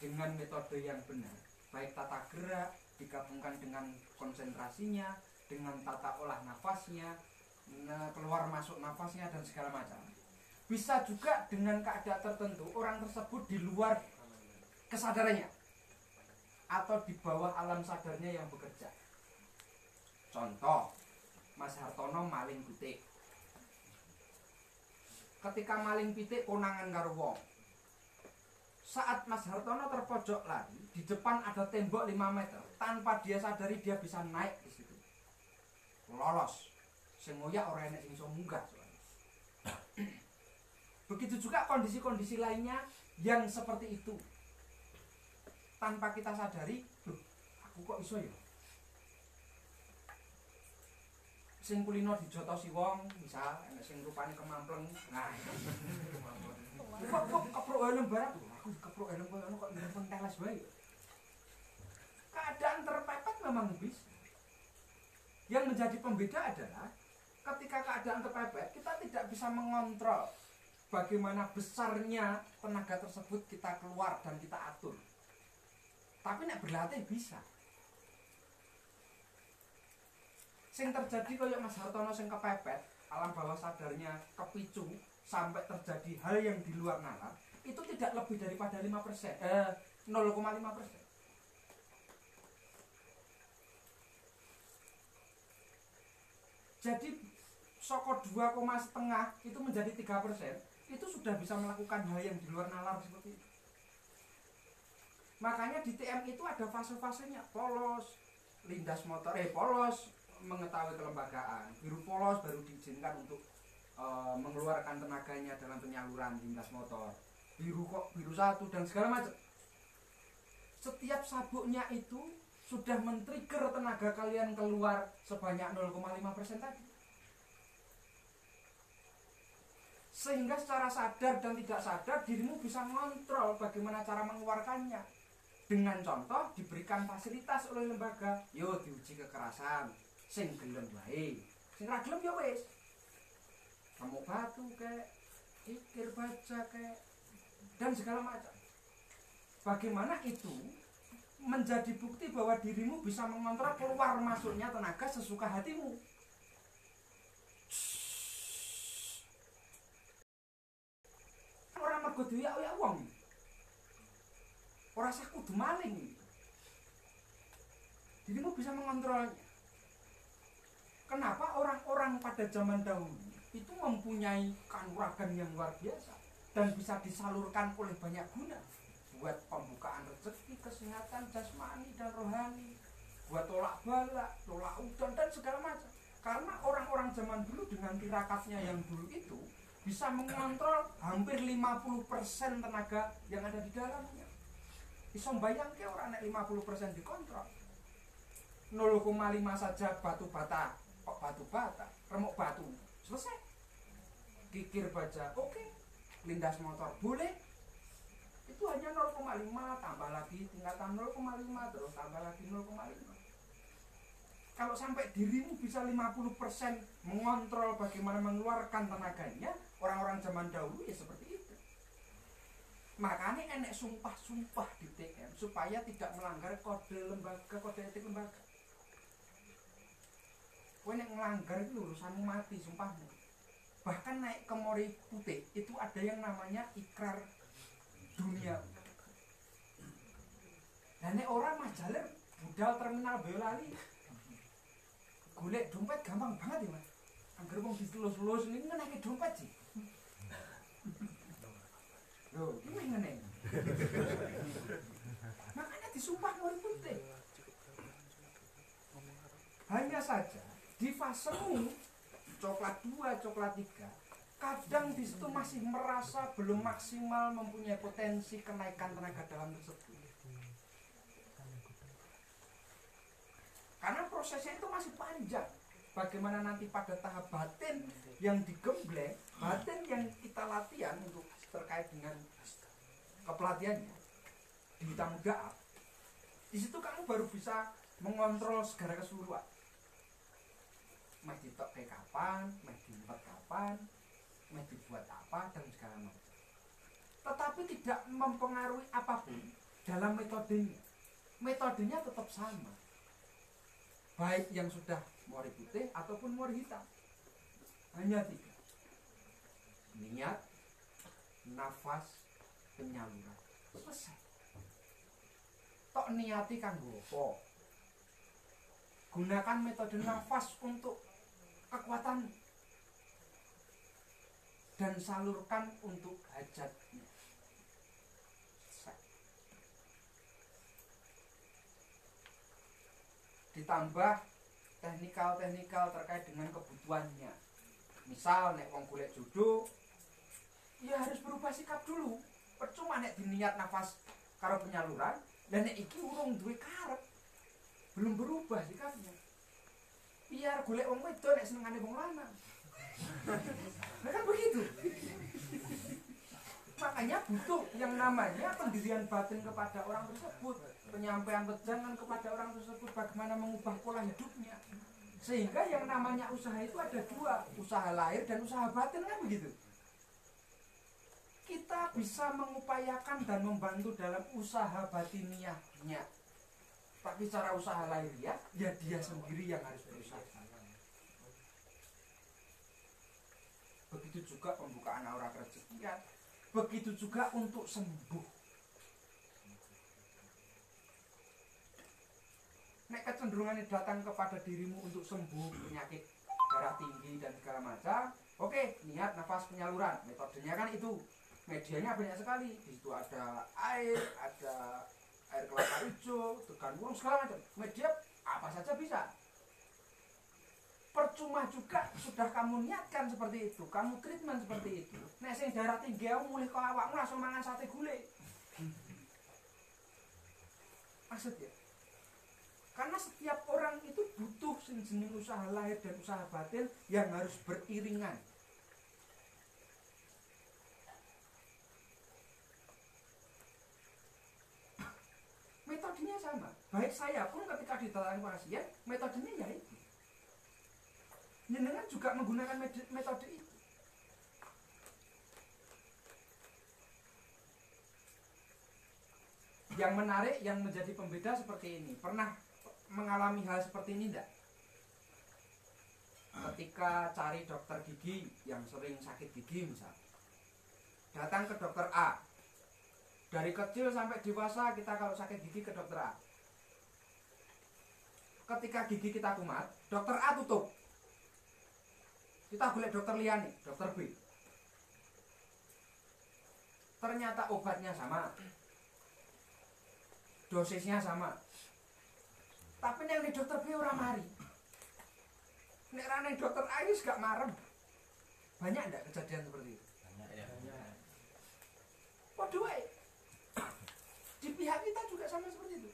dengan metode yang benar, baik tata gerak digabungkan dengan konsentrasinya, dengan tata olah nafasnya, keluar masuk nafasnya dan segala macam. Bisa juga dengan keadaan tertentu orang tersebut di luar kesadarannya atau di bawah alam sadarnya yang bekerja. Contoh, Mas Hartono maling pitik. Ketika maling pitik konangan karo wong. Saat Mas Hartono terpojok lari, di depan ada tembok 5 meter. Tanpa dia sadari dia bisa naik di situ. Lolos. Sing ngoyak ora enek sing iso munggah. Begitu juga kondisi-kondisi lainnya yang seperti itu. Tanpa kita sadari, loh, aku kok iso ya? Sing kulino dijotosi wong, misal enek sing rupane kemampleng. Nah, kok keprok helm barang. Aku keprok helm kok nyimpen teles wae. Keadaan terpepet memang bisa. Yang menjadi pembeda adalah ketika keadaan terpepet, kita tidak bisa mengontrol bagaimana besarnya tenaga tersebut kita keluar dan kita atur. Tapi nek berlatih bisa. Sing terjadi kayak Mas Hartono sing kepepet, alam bawah sadarnya kepicu sampai terjadi hal yang di luar nalar, itu tidak lebih daripada 5%, 0,5%. Jadi soko 2,5 itu menjadi 3%, itu sudah bisa melakukan hal yang di luar nalar seperti itu. Makanya di TM itu ada fase-fasenya, polos, lindas motor, polos, mengetahui kelembagaan, biru polos baru diizinkan untuk mengeluarkan tenaganya dalam penyaluran lintas motor, biru 1 dan segala macam. Setiap sabuknya itu sudah men-trigger tenaga kalian keluar sebanyak 0,5% tadi. Sehingga secara sadar dan tidak sadar dirimu bisa mengontrol bagaimana cara mengeluarkannya. Dengan contoh diberikan fasilitas oleh lembaga, yo diuji kekerasan, sing gelem wae, sing ra gelem ya wis. Kamu batu kayak ikir baja kayak dan segala macam. Bagaimana itu menjadi bukti bahwa dirimu bisa mengontrol keluar masuknya tenaga sesuka hatimu. Orang mergo dioyak wong. Ora sah kudu maling. Dirimu bisa mengontrolnya. Kenapa orang-orang pada zaman dahulu itu mempunyai kanuragan yang luar biasa dan bisa disalurkan oleh banyak guna buat pembukaan rezeki, kesehatan jasmani dan rohani, buat tolak balak, tolak udan dan segala macam. Karena orang-orang zaman dulu dengan tirakatnya yang dulu itu bisa mengontrol hampir 50% tenaga yang ada di dalamnya. Bisa bayangke orang nek 50% dikontrol. 0,5 saja batu bata, kok batu bata, remuk batu, selesai. Kikir baja, oke. Lindas motor, boleh. Itu hanya 0,5, tambah lagi tingkatan 0,5, terus tambah lagi 0,5. Kalau sampai dirimu bisa 50% mengontrol bagaimana mengeluarkan tenaganya, orang-orang zaman dahulu ya seperti itu. Makanya enek sumpah-sumpah di TM supaya tidak melanggar kode lembaga, kode etik lembaga. Kowe nek nglanggar itu urusanmu mati sumpahmu. Bahkan naik ke Mori Putih itu ada yang namanya ikrar dunia. Dan nek orang majalah budal terminal Boyolali golek dompet gampang banget ya Mas. Angger wong ditelus-telus ini ngeneke dompet sih. Loh, ini ngene. Makanya disumpah Mori Putih. Hanya saja di fasemu coklat 2, coklat 3, kadang di situ masih merasa belum maksimal mempunyai potensi kenaikan tenaga dalam tersebut. Karena prosesnya itu masih panjang. Bagaimana nanti pada tahap batin yang digembleng, batin yang kita latihan untuk terkait dengan kepelatihannya di Hitam Muda, di situ kamu baru bisa mengontrol segala keseluruhan. Meh ditok kayak kapan, meh diumpet kapan, meh dibuat apa dan segala macam. Tetapi tidak mempengaruhi apapun dalam metodenya. Metodenya tetap sama. Baik yang sudah mori putih ataupun mori hitam. Hanya 3. Niat, nafas, penyaluran. Selesai. Tok niati kanggo apa? Gunakan metode nafas untuk kekuatan dan salurkan untuk hajatnya. Ditambah teknikal-teknikal terkait dengan kebutuhannya. Misal nek wong golek jodoh, ya harus berubah sikap dulu. Percuma nek diniat nafas karo penyaluran, dan nek iki urung duwe karep, belum berubah sikapnya. Biar golek wong wedok nek senengane wong lanang. Nah kan begitu. Makanya butuh yang namanya pendirian batin kepada orang tersebut, penyampaian wejangan kepada orang tersebut, bagaimana mengubah pola hidupnya. Sehingga yang namanya usaha itu ada 2, usaha lahir dan usaha batin, kan begitu. Kita bisa mengupayakan dan membantu dalam usaha batiniahnya. Tapi secara usaha lahiriah, ya dia sendiri yang harus berusaha. Begitu juga pembukaan aura kerezekian, begitu juga untuk sembuh. Nek kecenderungannya datang kepada dirimu untuk sembuh penyakit darah tinggi dan segala macam, oke, niat nafas penyaluran, metodenya kan itu. Medianya banyak sekali. Di situ ada air kelapa hijau, tegan uang segala macam. Media apa saja bisa. Percuma juga sudah kamu niatkan seperti itu, kamu treatment seperti itu. Nek sing darah tinggi mulih kok awakmu langsung mangan sate gulai. Maksudnya, karena setiap orang itu butuh jenis usaha lahir dan usaha batin yang harus beriringan. Metodenya sama. Baik saya pun ketika ditangani pasien, metodenya ya itu. Jenengan juga menggunakan metode itu. Yang menarik, yang menjadi pembeda seperti ini. Pernah mengalami hal seperti ini enggak? Ketika cari dokter gigi yang sering sakit gigi misal, datang ke dokter A. Dari kecil sampai dewasa kita kalau sakit gigi ke dokter A. Ketika gigi kita kumat, dokter A tutup. Kita boleh dokter liane, dokter B. Ternyata obatnya sama, dosisnya sama. Tapi nek dokter B ora mari. Nek rane dokter A wis gak marem. Banyak ndak kejadian seperti itu? Banyak. Padha wae. Di pihak kita juga sama seperti itu.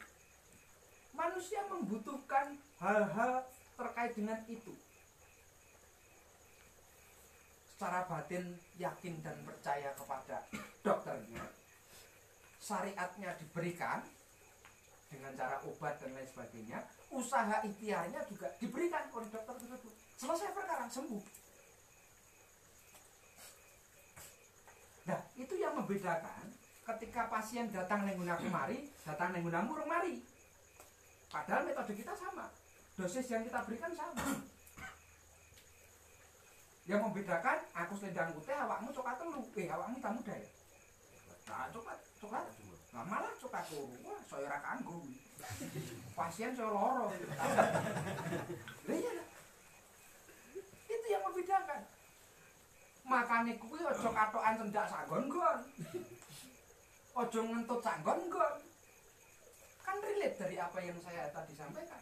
Manusia membutuhkan hal-hal terkait dengan itu. Secara batin yakin dan percaya kepada dokternya, syariatnya diberikan dengan cara obat dan lain sebagainya, usaha ikhtiarnya juga diberikan oleh dokter tersebut. Selesai perkara, sembuh. Nah, itu yang membedakan ketika pasien datang nenggunaku mari, datang nenggunamu urung mari. Padahal metode kita sama, dosis yang kita berikan sama. Yang membedakan, aku selendang putih, awakmu coklat telu, awakmu tamu daya. Nah, coklat. Nah, malah coklat telu, wah, saya ora kanggo. Pasien saya loro. Iya, itu yang membedakan. Makane kuwi aja katokan cendak sanggon-gon. Aja ngentut sanggon-gon. Kan relate dari apa yang saya tadi sampaikan.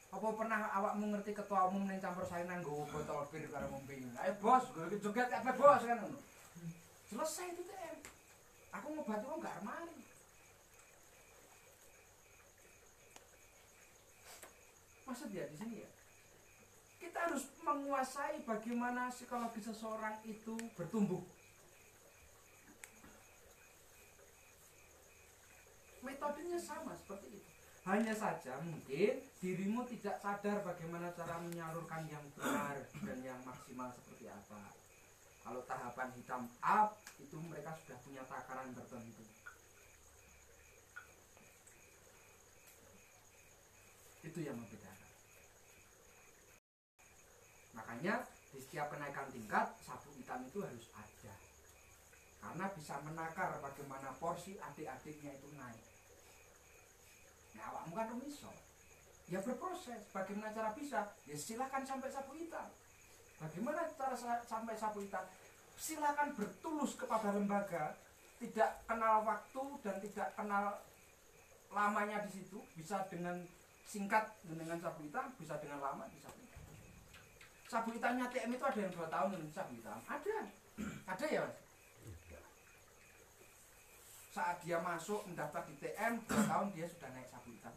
Apa pernah awakmu ngerti ketua umum ning campur saingan nggowo botol bir karo ngombe. Ayo bos, gue joget apa bos kan ngono. Selesai itu TM. Aku ngobati wong gak armani. Maksud dia di sini ya. Kita harus menguasai bagaimana psikologi seseorang itu bertumbuh. Metodenya sama seperti itu. Hanya saja mungkin dirimu tidak sadar bagaimana cara menyalurkan yang benar dan yang maksimal seperti apa. Kalau tahapan hitam up itu mereka sudah punya takaran tertentu. Itu yang membedakan. Makanya di setiap kenaikan tingkat sapu hitam itu harus ada. Karena bisa menakar bagaimana porsi adik-adiknya itu naik. Nah, awakmu kan rumiso. Ya berproses. Bagaimana cara bisa? Ya silakan sampai sapu hitam. Bagaimana cara sampai sapu hitam? Silakan bertulus kepada lembaga, tidak kenal waktu dan tidak kenal lamanya di situ. Bisa dengan singkat dengan sapu hitam, bisa dengan lama di sapu hitam. Sapu hitamnya TM itu ada yang 2 tahun dengan sapu hitam. Ada ya mas. Saat dia masuk mendaftar di TM 2 tahun dia sudah naik sapu hitam.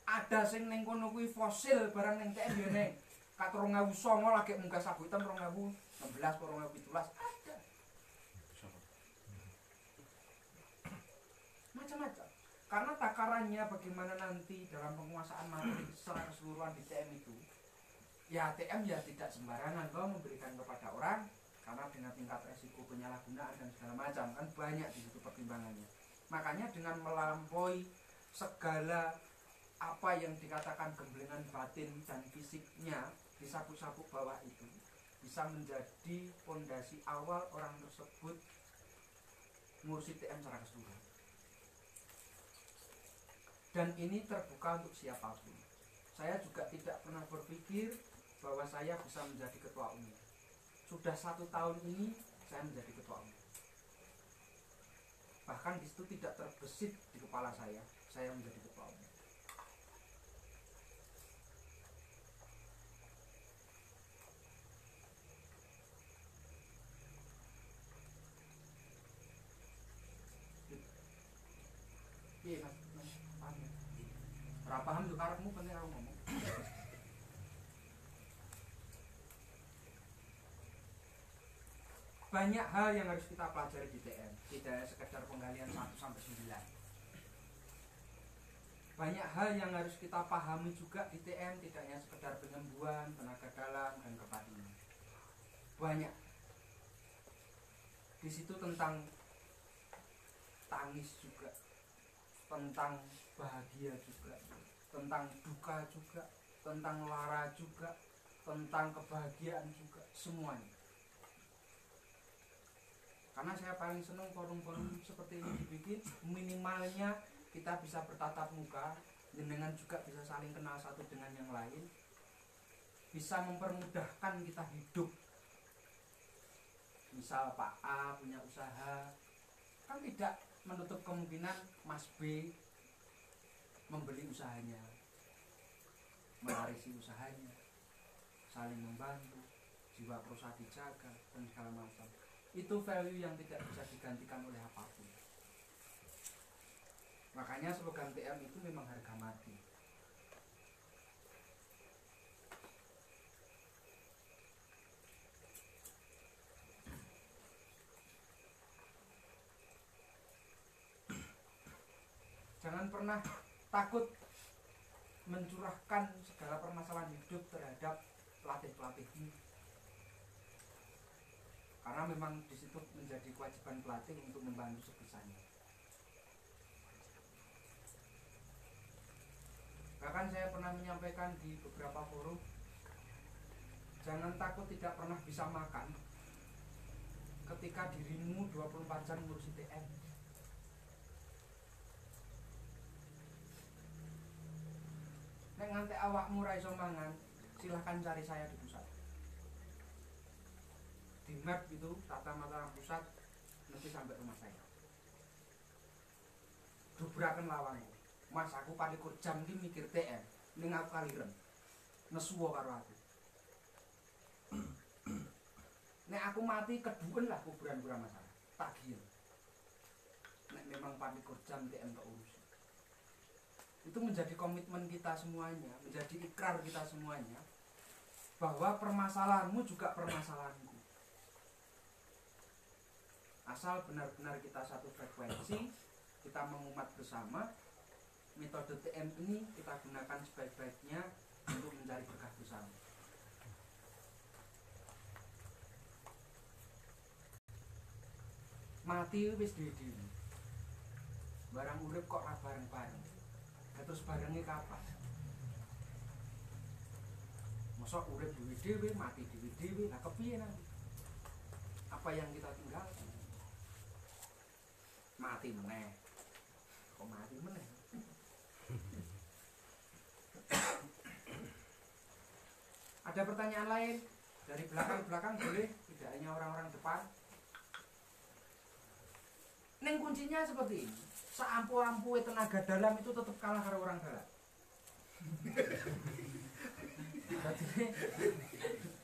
Ada sing ning kono kuwi fosil barang ning TM ya ning. Kat 2009 lagi munggah sapu hitam 2016 2017 ada. Macam-macam. Karena takarannya bagaimana nanti dalam penguasaan materi secara keseluruhan di TM itu. Ya TM ya tidak sembarangan kau memberikan kepada orang. Karena dengan tingkat resiko penyalahgunaan dan segala macam kan banyak di situ pertimbangannya. Makanya dengan melampaui segala apa yang dikatakan gemblengan batin dan fisiknya di sapu-sapu bawah itu bisa menjadi fondasi awal orang tersebut ngurusi TM secara keseluruhan. Dan ini terbuka untuk siapapun. Saya juga tidak pernah berpikir bahwa saya bisa menjadi ketua umum. Sudah 1 tahun ini saya menjadi ketua umum. Bahkan di situ tidak terbesit di kepala saya menjadi ketua umum. Iya mas, paham ya? Ora paham juga karepmu penting aku ngomong. Banyak hal yang harus kita pelajari di TM, tidak sekedar penggalian 1-9. Banyak hal yang harus kita pahami juga di TM, tidak hanya sekedar penyembuhan, tenaga dalam, dan kepatian. Banyak. Di situ tentang tangis juga, tentang bahagia juga, tentang duka juga, tentang lara juga, tentang kebahagiaan juga, semuanya. Karena saya paling senang forum-forum seperti ini dibikin, minimalnya kita bisa bertatap muka, dengan juga bisa saling kenal satu dengan yang lain, bisa mempermudahkan kita hidup. Misal Pak A punya usaha, kan tidak menutup kemungkinan Mas B membeli usahanya, mewarisi usahanya, saling membantu, jiwa perusahaan dijaga, dan segala macam. Itu value yang tidak bisa digantikan oleh apapun. Makanya slogan TM itu memang harga mati. Jangan pernah takut mencurahkan segala permasalahan hidup terhadap pelatih-pelatihmu. Karena memang di situ menjadi kewajiban pelatih untuk membantu sebisanya. Bahkan saya pernah menyampaikan di beberapa forum, jangan takut tidak pernah bisa makan ketika dirimu 24 jam ngurusi TM. Nek nganti awakmu ra iso mangan, silahkan cari saya di pusat. Di map itu Tata Mataram Pusat nanti sampai rumah saya. Dubrakan lawannya, Mas aku 24 jam iki mikir TM ning aku kaliren nesuwo karo aku. Nek aku mati keduen lah kuburan kurang masalah tagih. Nek memang 24 jam TM tak urus. Itu menjadi komitmen kita semuanya, menjadi ikrar kita semuanya bahwa permasalahanmu juga permasalahanku. Asal benar-benar kita satu frekuensi, kita mengumat bersama, metode TM ini kita gunakan sebaik-baiknya untuk mencari berkah bersama. Mati wis dhewe-dhewe. Barang urip kok ora bareng-bareng. Terus barengnya kapan? Mosok urip dhewe-dhewe, mati dhewe-dhewe, lah kepiye nanti? Apa yang kita tinggalkan? Mati meneh. Kok mati meneh? Ada pertanyaan lain? Dari belakang-belakang boleh, tidak hanya orang-orang depan. Neng kuncinya seperti ini. Seampu-ampu tenaga dalam itu tetap kalah karo orang dalam. Jadi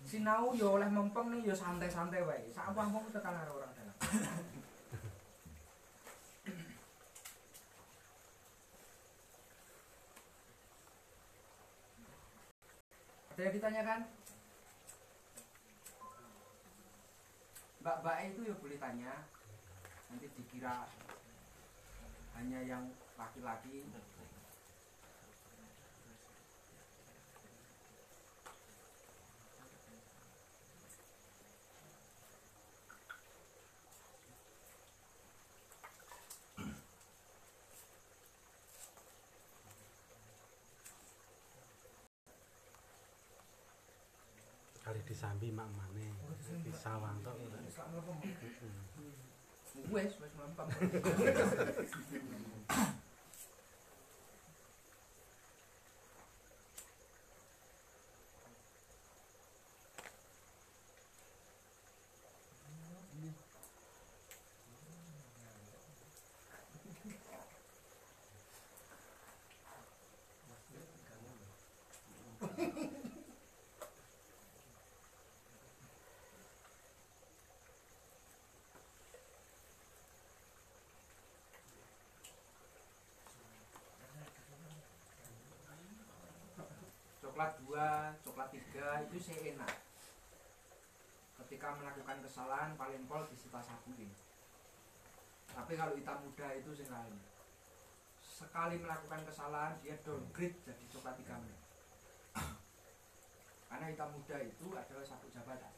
sinau ya oleh mempeng nih ya santai-santai wae. Seampu-ampu tetap kalah karo orang dalam. Ada yang ditanyakan? Mbak-mbak itu ya boleh tanya. Nanti dikira hanya yang laki-laki. Kali disambi mak mane bisa wantok Wes mempeng. Coklat 2, coklat 3 itu sih enak. Ketika melakukan kesalahan paling pol disita sabuin. Tapi kalau hitam muda itu sih lain. Sekali melakukan kesalahan dia downgrade jadi coklat 3 menit. Karena hitam muda itu adalah sabuk jabatan,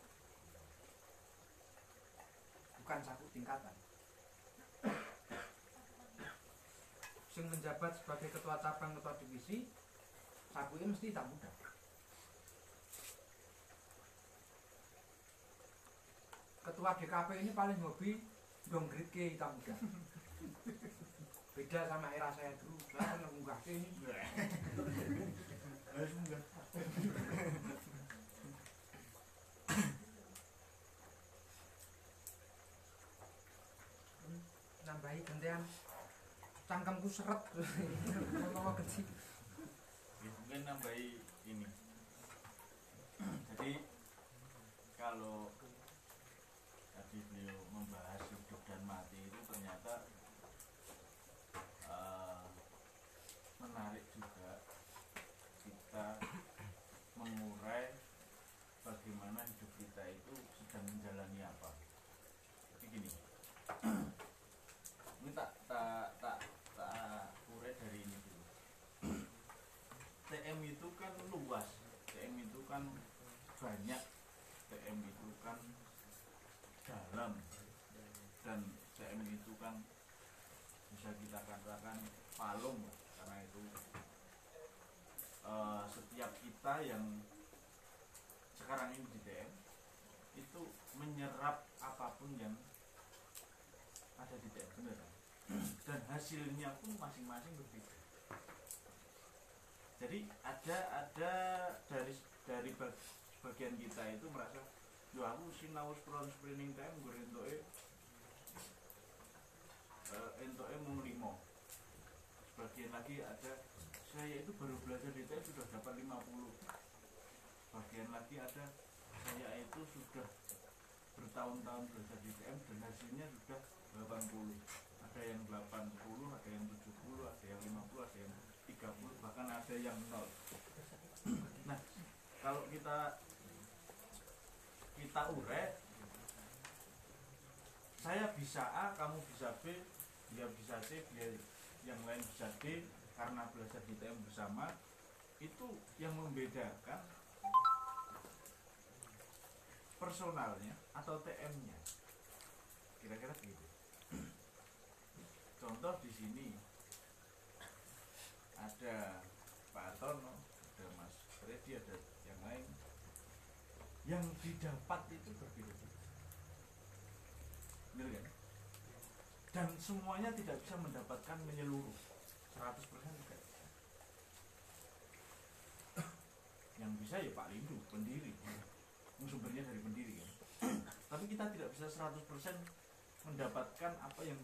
bukan sabuk tingkatan. Sing menjabat sebagai ketua cabang, ketua divisi, sabuknya mesti hitam muda. Ketua DKP ini paling hobi downgrade ke hitam muda. Beda sama era saya dulu, saya kan mengunggah ke ini. Nambahi gantian cangkemku seret mau kecil. Mungkin nambahi ini. Jadi kalau tadi beliau membahas hidup dan mati itu ternyata menarik juga kita mengurai bagaimana hidup kita itu sedang menjalani apa. Jadi gini, ini tak urai dari ini dulu. TM itu kan luas, TM itu kan banyak, TM itu kan dalam, dan TM itu kan bisa kita katakan palung, karena itu setiap kita yang sekarang ini di TM itu menyerap apapun yang ada di TM, benar kan? Dan hasilnya pun masing-masing berbeda. Jadi ada dari bagian kita itu merasa, yo aku sinau screening time gue entoke mung 5 sebagian lagi ada saya itu baru belajar di TM sudah dapat 50, bagian lagi ada saya itu sudah bertahun-tahun belajar di TM dan hasilnya sudah 80, ada yang 80, ada yang 70, ada yang 50, ada yang 30, bahkan ada yang 0. Nah, kalau kita urek, saya bisa A, kamu bisa B, dia bisa C, dia yang lain bisa D, karena belajar di TM bersama. Itu yang membedakan personalnya atau TM-nya, kira-kira begitu. Contoh di sini ada Pak Artono, ada Mas Freddy, ada yang lain. Yang didapat itu berbeda-beda, benar kan? Dan semuanya tidak bisa mendapatkan menyeluruh 100% tidak. Yang bisa ya Pak Lindu, pendiri, sumbernya dari pendiri kan. Tapi kita tidak bisa 100% mendapatkan apa yang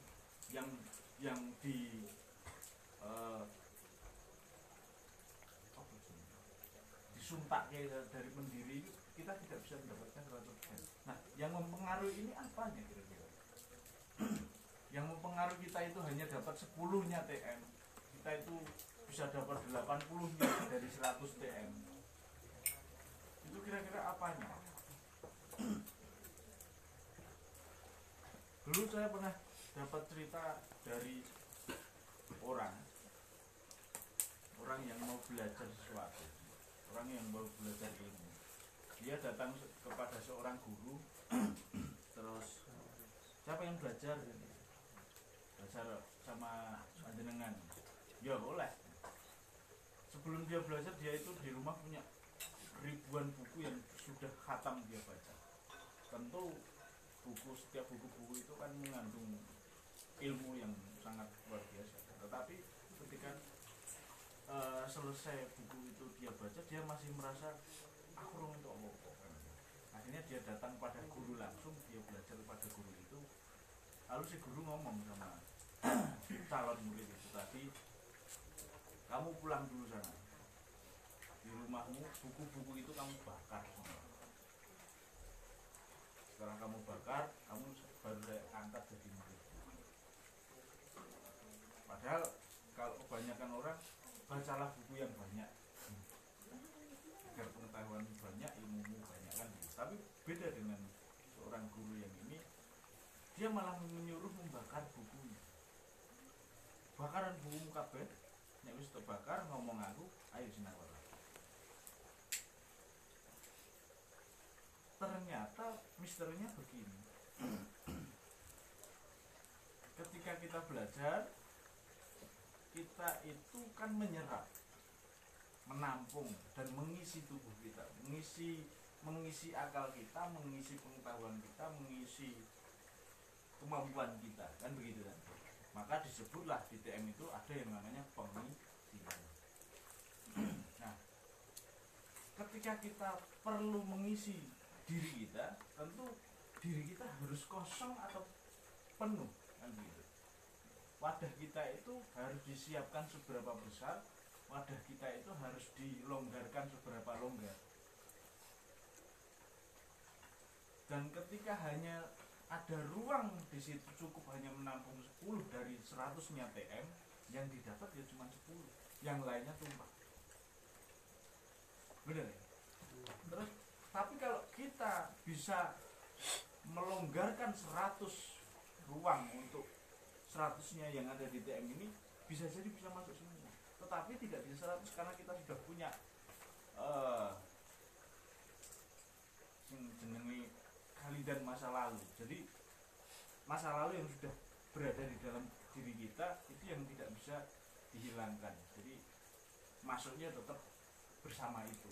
disuntak dari pendiri, kita tidak bisa mendapatkan 100%. Nah, yang mempengaruhi ini apanya kira-kira? Yang mempengaruhi kita itu hanya dapat 10-nya TM, kita itu bisa dapat 80-nya dari 100 TM. Itu kira-kira apanya? Dulu saya pernah dapat cerita dari orang yang mau belajar sesuatu, orang yang mau belajar ilmu. Dia datang kepada seorang guru, terus siapa yang belajar sama panjenengan? Ya boleh. Sebelum dia belajar, dia itu di rumah punya ribuan buku yang sudah khatam dia baca. Tentu setiap buku-buku itu kan mengandung ilmu yang sangat luar biasa. Tetapi ketika selesai buku itu dia baca, dia masih merasa aku rong untuk apa. Akhirnya dia datang pada guru langsung, dia belajar pada guru itu. Lalu si guru ngomong sama calon murid itu tadi, kamu pulang dulu sana, di rumahmu buku-buku itu kamu bakar semua. Sekarang kamu bakar, kamu baru saya angkat jadi murid. Padahal kalau kebanyakan orang, bacalah buku yang banyak agar pengetahuan banyak, ilmumu banyak kan. Tapi beda dengan seorang guru yang ini, dia malah menyuruh membakar bukunya. Bakaran bukumu kabeh, nek wis terbakar ngomong aku, ayo sinau. Ternyata misterinya begini. Ketika kita belajar, kita itu kan menyerap, menampung dan mengisi tubuh kita, mengisi akal kita, mengisi pengetahuan kita, mengisi kemampuan kita, kan begitu kan? Maka disebutlah di TM itu ada yang namanya pengisian. Nah, ketika kita perlu mengisi diri kita, tentu diri kita harus kosong atau penuh, kan begitu. Wadah kita itu harus disiapkan seberapa besar, wadah kita itu harus dilonggarkan seberapa longgar. Dan ketika hanya ada ruang di situ cukup hanya menampung 10 dari 100-nya TM, yang didapat ya cuma 10, yang lainnya tumpah. Benar ya? Terus tapi kalau kita bisa melonggarkan 100 ruang untuk 100-nya yang ada di TM ini, bisa jadi bisa masuk semua. Tetapi tidak bisa 100 karena kita sudah punya jenenge kali dan masa lalu. Jadi masa lalu yang sudah berada di dalam diri kita itu yang tidak bisa dihilangkan. Jadi masuknya tetap bersama itu,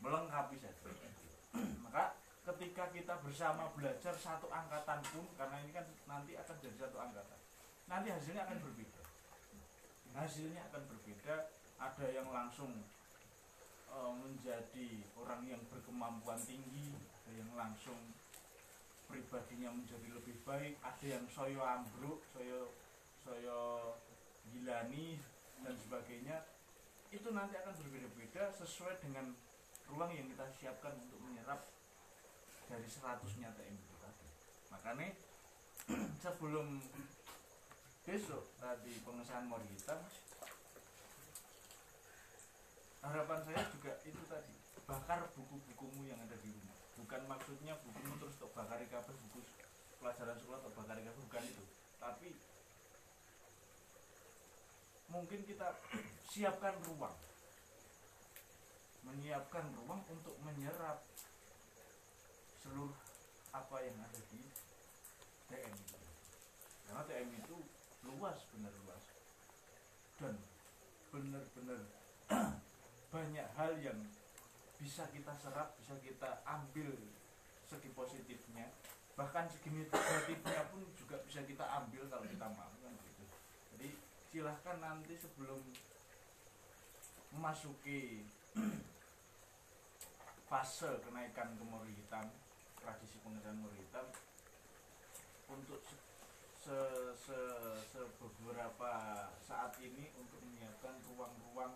melengkapi saja. Maka ketika kita bersama belajar satu angkatan pun, karena ini kan nanti akan jadi satu angkatan, nanti hasilnya akan berbeda. Hasilnya akan berbeda. Ada yang langsung menjadi orang yang berkemampuan tinggi, ada yang langsung pribadinya menjadi lebih baik, ada yang soyo ambruk, soyo gilani dan sebagainya, itu nanti akan berbeda-beda sesuai dengan ruang yang kita siapkan untuk menyerap dari 100-nya TM itu tadi. Makanya sebelum besok tadi pengesahan mori hitam, harapan saya juga itu tadi, bakar buku-bukumu yang ada di rumah. Bukan maksudnya bukumu terus untuk bakari kabeh, buku pelajaran sekolah untuk bakari kabeh, bukan itu. Tapi mungkin kita siapkan ruang, menyiapkan ruang untuk menyerap seluruh apa yang ada di TM itu. Karena TM itu luas, benar luas, dan benar-benar banyak hal yang bisa kita serap, bisa kita ambil segi positifnya, bahkan segi negatifnya pun juga bisa kita ambil kalau kita mau, kan gitu. Jadi silahkan nanti sebelum memasuki fase kenaikan ke mori hitam, tradisi pengesahan mori hitam, untuk beberapa saat ini untuk menyiapkan ruang-ruang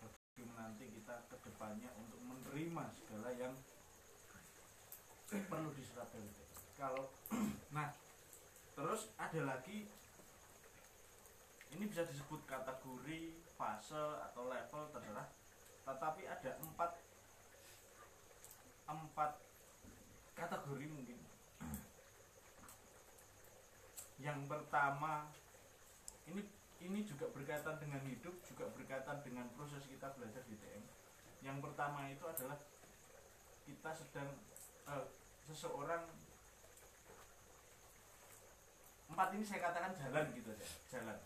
bagi nanti kita kedepannya untuk menerima segala yang perlu diserap dari TM. Kalau nah, terus ada lagi, ini bisa disebut kategori, fase atau level terserah, tetapi ada empat kategori mungkin. Yang pertama, ini juga berkaitan dengan hidup, juga berkaitan dengan proses kita belajar di TM. Yang pertama itu adalah kita sedang seseorang, empat ini saya katakan jalan gitu aja, jalan.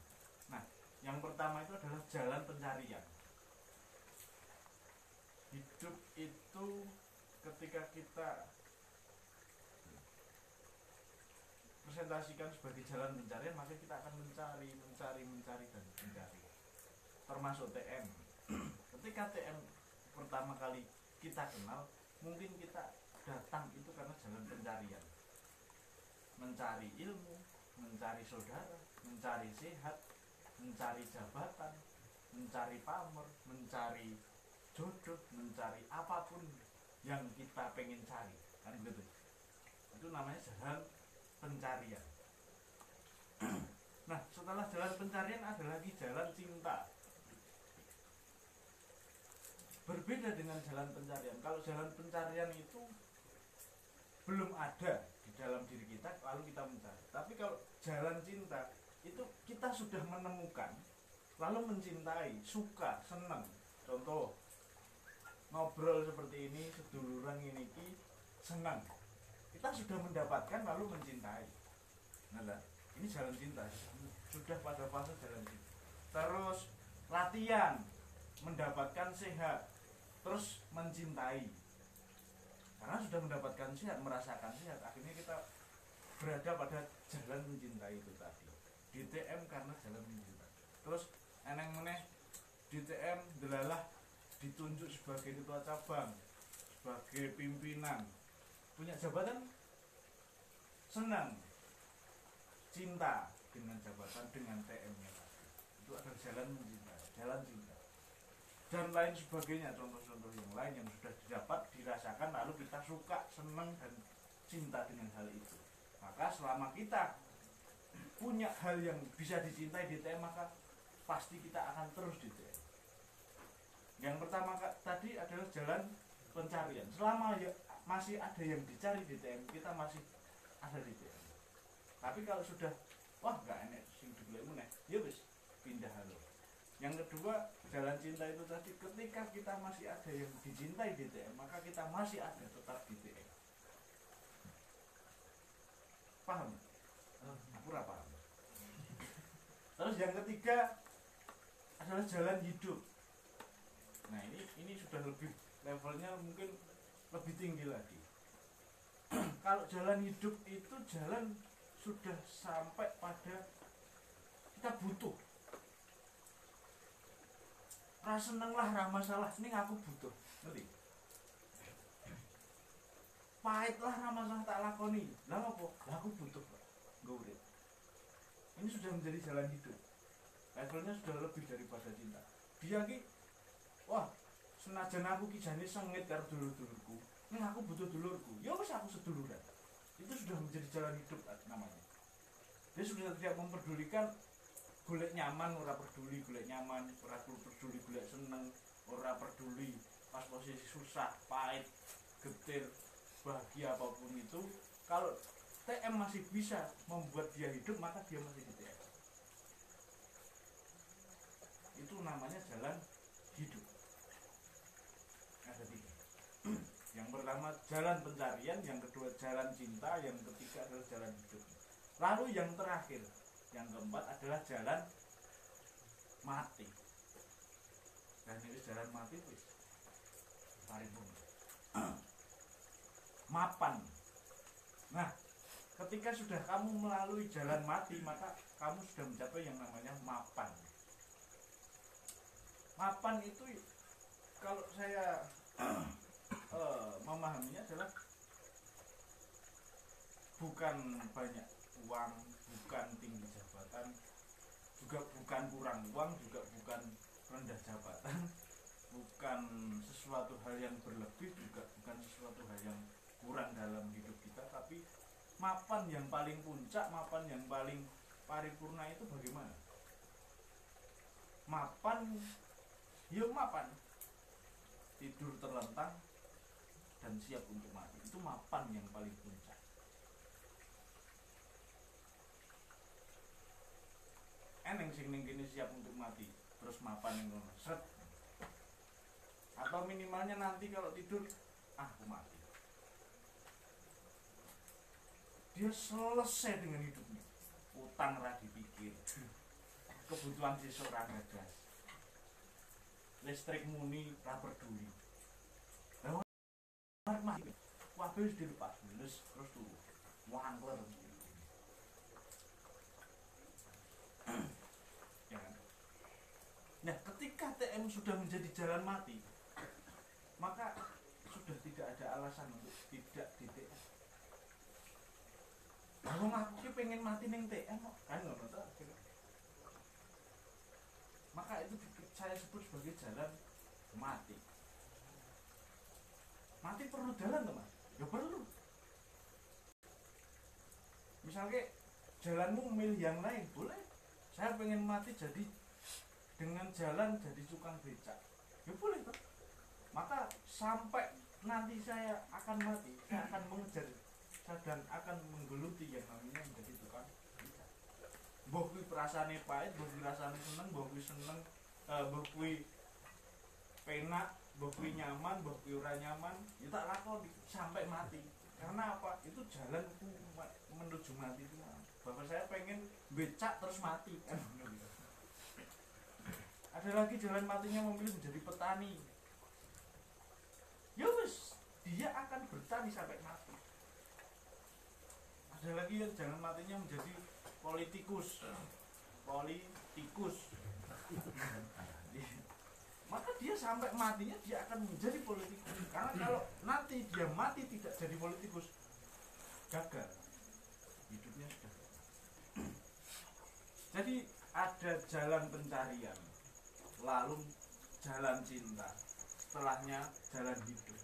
Nah, yang pertama itu adalah jalan pencarian. Hidup itu ketika kita presentasikan sebagai jalan pencarian, maka kita akan mencari dan mencari. Termasuk TM. Ketika TM pertama kali kita kenal, mungkin kita datang itu karena jalan pencarian. Mencari ilmu, mencari saudara, mencari sehat, mencari jabatan, mencari pamer, mencari jodoh, mencari apapun yang kita pengen cari, kan begitu. Itu namanya jalan pencarian. Nah, setelah jalan pencarian ada lagi jalan cinta. Berbeda dengan jalan pencarian. Kalau jalan pencarian itu belum ada di dalam diri kita, lalu kita mencari. Tapi kalau jalan cinta itu kita sudah menemukan, lalu mencintai, suka, senang. Contoh, ngobrol seperti ini, seduluran ini, senang. Kita sudah mendapatkan lalu mencintai. Nah, ini jalan cinta. Sudah pada fase jalan cinta. Terus latihan, mendapatkan sehat, terus mencintai. Karena sudah mendapatkan sehat, merasakan sehat, akhirnya kita berada pada jalan mencintai itu tadi. Di TM karena jalan mencintai. Terus eneng meneh di TM delalah ditunjuk sebagai ketua cabang, sebagai pimpinan, punya jabatan, senang, cinta dengan jabatan, dengan TM-nya. Itu adalah jalan mencintai, jalan cinta, dan lain sebagainya. Contoh-contoh yang lain yang sudah didapat, dirasakan, lalu kita suka, senang, dan cinta dengan hal itu. Maka selama kita punya hal yang bisa dicintai di TM, maka pasti kita akan terus di TM. Yang pertama tadi adalah jalan pencarian. Selama masih ada yang dicari di TM, kita masih ada di TM. Tapi kalau sudah, wah gak enak sing digolekmu nek, ya wis pindah halo. Yang kedua, jalan cinta itu tadi, ketika kita masih ada yang dicintai di TM, maka kita masih ada tetap di TM. Paham? Aku ora paham. Terus yang ketiga adalah jalan hidup. Nah, ini sudah lebih levelnya, mungkin lebih tinggi lagi. Kalau jalan hidup itu jalan sudah sampai pada kita butuh. Ra seneng lah, ra masalah, ini aku butuh. Ngerti? Pahit lah, ra masalah, tak lakoni. Lah apa? Lah aku butuh, Pak. Nggo urip. Ini sudah menjadi jalan hidup. levelnya sudah lebih daripada cinta. Dia ki wah senajan aku ki jane sengit karo dulur-dulurku, ning aku butuh dulurku, ya wis aku seduluran. Itu sudah menjadi jalan hidup namanya. Dia sudah tidak memperdulikan golek nyaman, ora peduli golek nyaman, ora peduli golek seneng, ora peduli pas posisi susah, pahit, getir, bahagia apapun itu. Kalau TM masih bisa membuat dia hidup, maka dia masih di TM. Itu namanya jalan hidup. Ada tiga. Yang pertama jalan pencarian, yang kedua jalan cinta, yang ketiga adalah jalan hidup. Lalu yang terakhir, yang keempat adalah jalan mati. Dan ini jalan mati wis paripurna. Mapan. Nah, ketika sudah kamu melalui jalan mati, maka kamu sudah mencapai yang namanya mapan. Mapan itu kalau saya memahaminya adalah bukan banyak uang, bukan tinggi jabatan, juga bukan kurang uang, juga bukan rendah jabatan, bukan sesuatu hal yang berlebih, juga bukan sesuatu hal yang kurang dalam hidup kita, tapi mapan yang paling puncak, mapan yang paling paripurna itu bagaimana? Mapan, ya mapan, tidur terlentang dan siap untuk mati. Itu mapan yang paling puncak. Eneng sing ning kene siap untuk mati, terus mapan yang ngono. Sret. Atau minimalnya nanti kalau tidur, aku mati. Dia selesai dengan hidupnya. Utang ra dipikir. Kebutuhan sesuk ra gagas. Listrik muni ra peduli. Lah mati. Kabeh wis dilepas, terus turu. Wangler. Ya kan? Nah, ketika TM sudah menjadi jalan mati, maka sudah tidak ada alasan untuk tidak di TM. Kalau aku ki pengen mati ning TM kok, kan ngono ta. Maka itu saya sebut sebagai jalan mati. Mati perlu jalan, teman. Ya perlu. Misalnya jalanmu milih yang lain, boleh. Saya pengen mati jadi dengan jalan jadi tukang becak. Ya boleh, toh. Maka sampai nanti saya akan mati, saya akan mengejar dan akan menggeluti yang namanya menjadi tukang becak. Mbah kuwi rasane pahit, mbah kuwi rasane seneng, mbah kuwi seneng, mbah kuwi penak, mbah kuwi nyaman, mbah kuwi ora nyaman, ya tak lakoni sampai mati. Karena apa? Itu jalanku menuju mati itu. Bapak saya pengen becak terus mati kan. Ada lagi jalan matinya memilih menjadi petani. Ya wis, dia akan bertani sampai mati. Ada lagi yang jalan matinya menjadi politikus. Maka dia sampai matinya dia akan menjadi politikus. Karena kalau nanti dia mati tidak jadi politikus, gagal hidupnya sudah. Jadi ada jalan pencarian, lalu jalan cinta, setelahnya jalan hidup.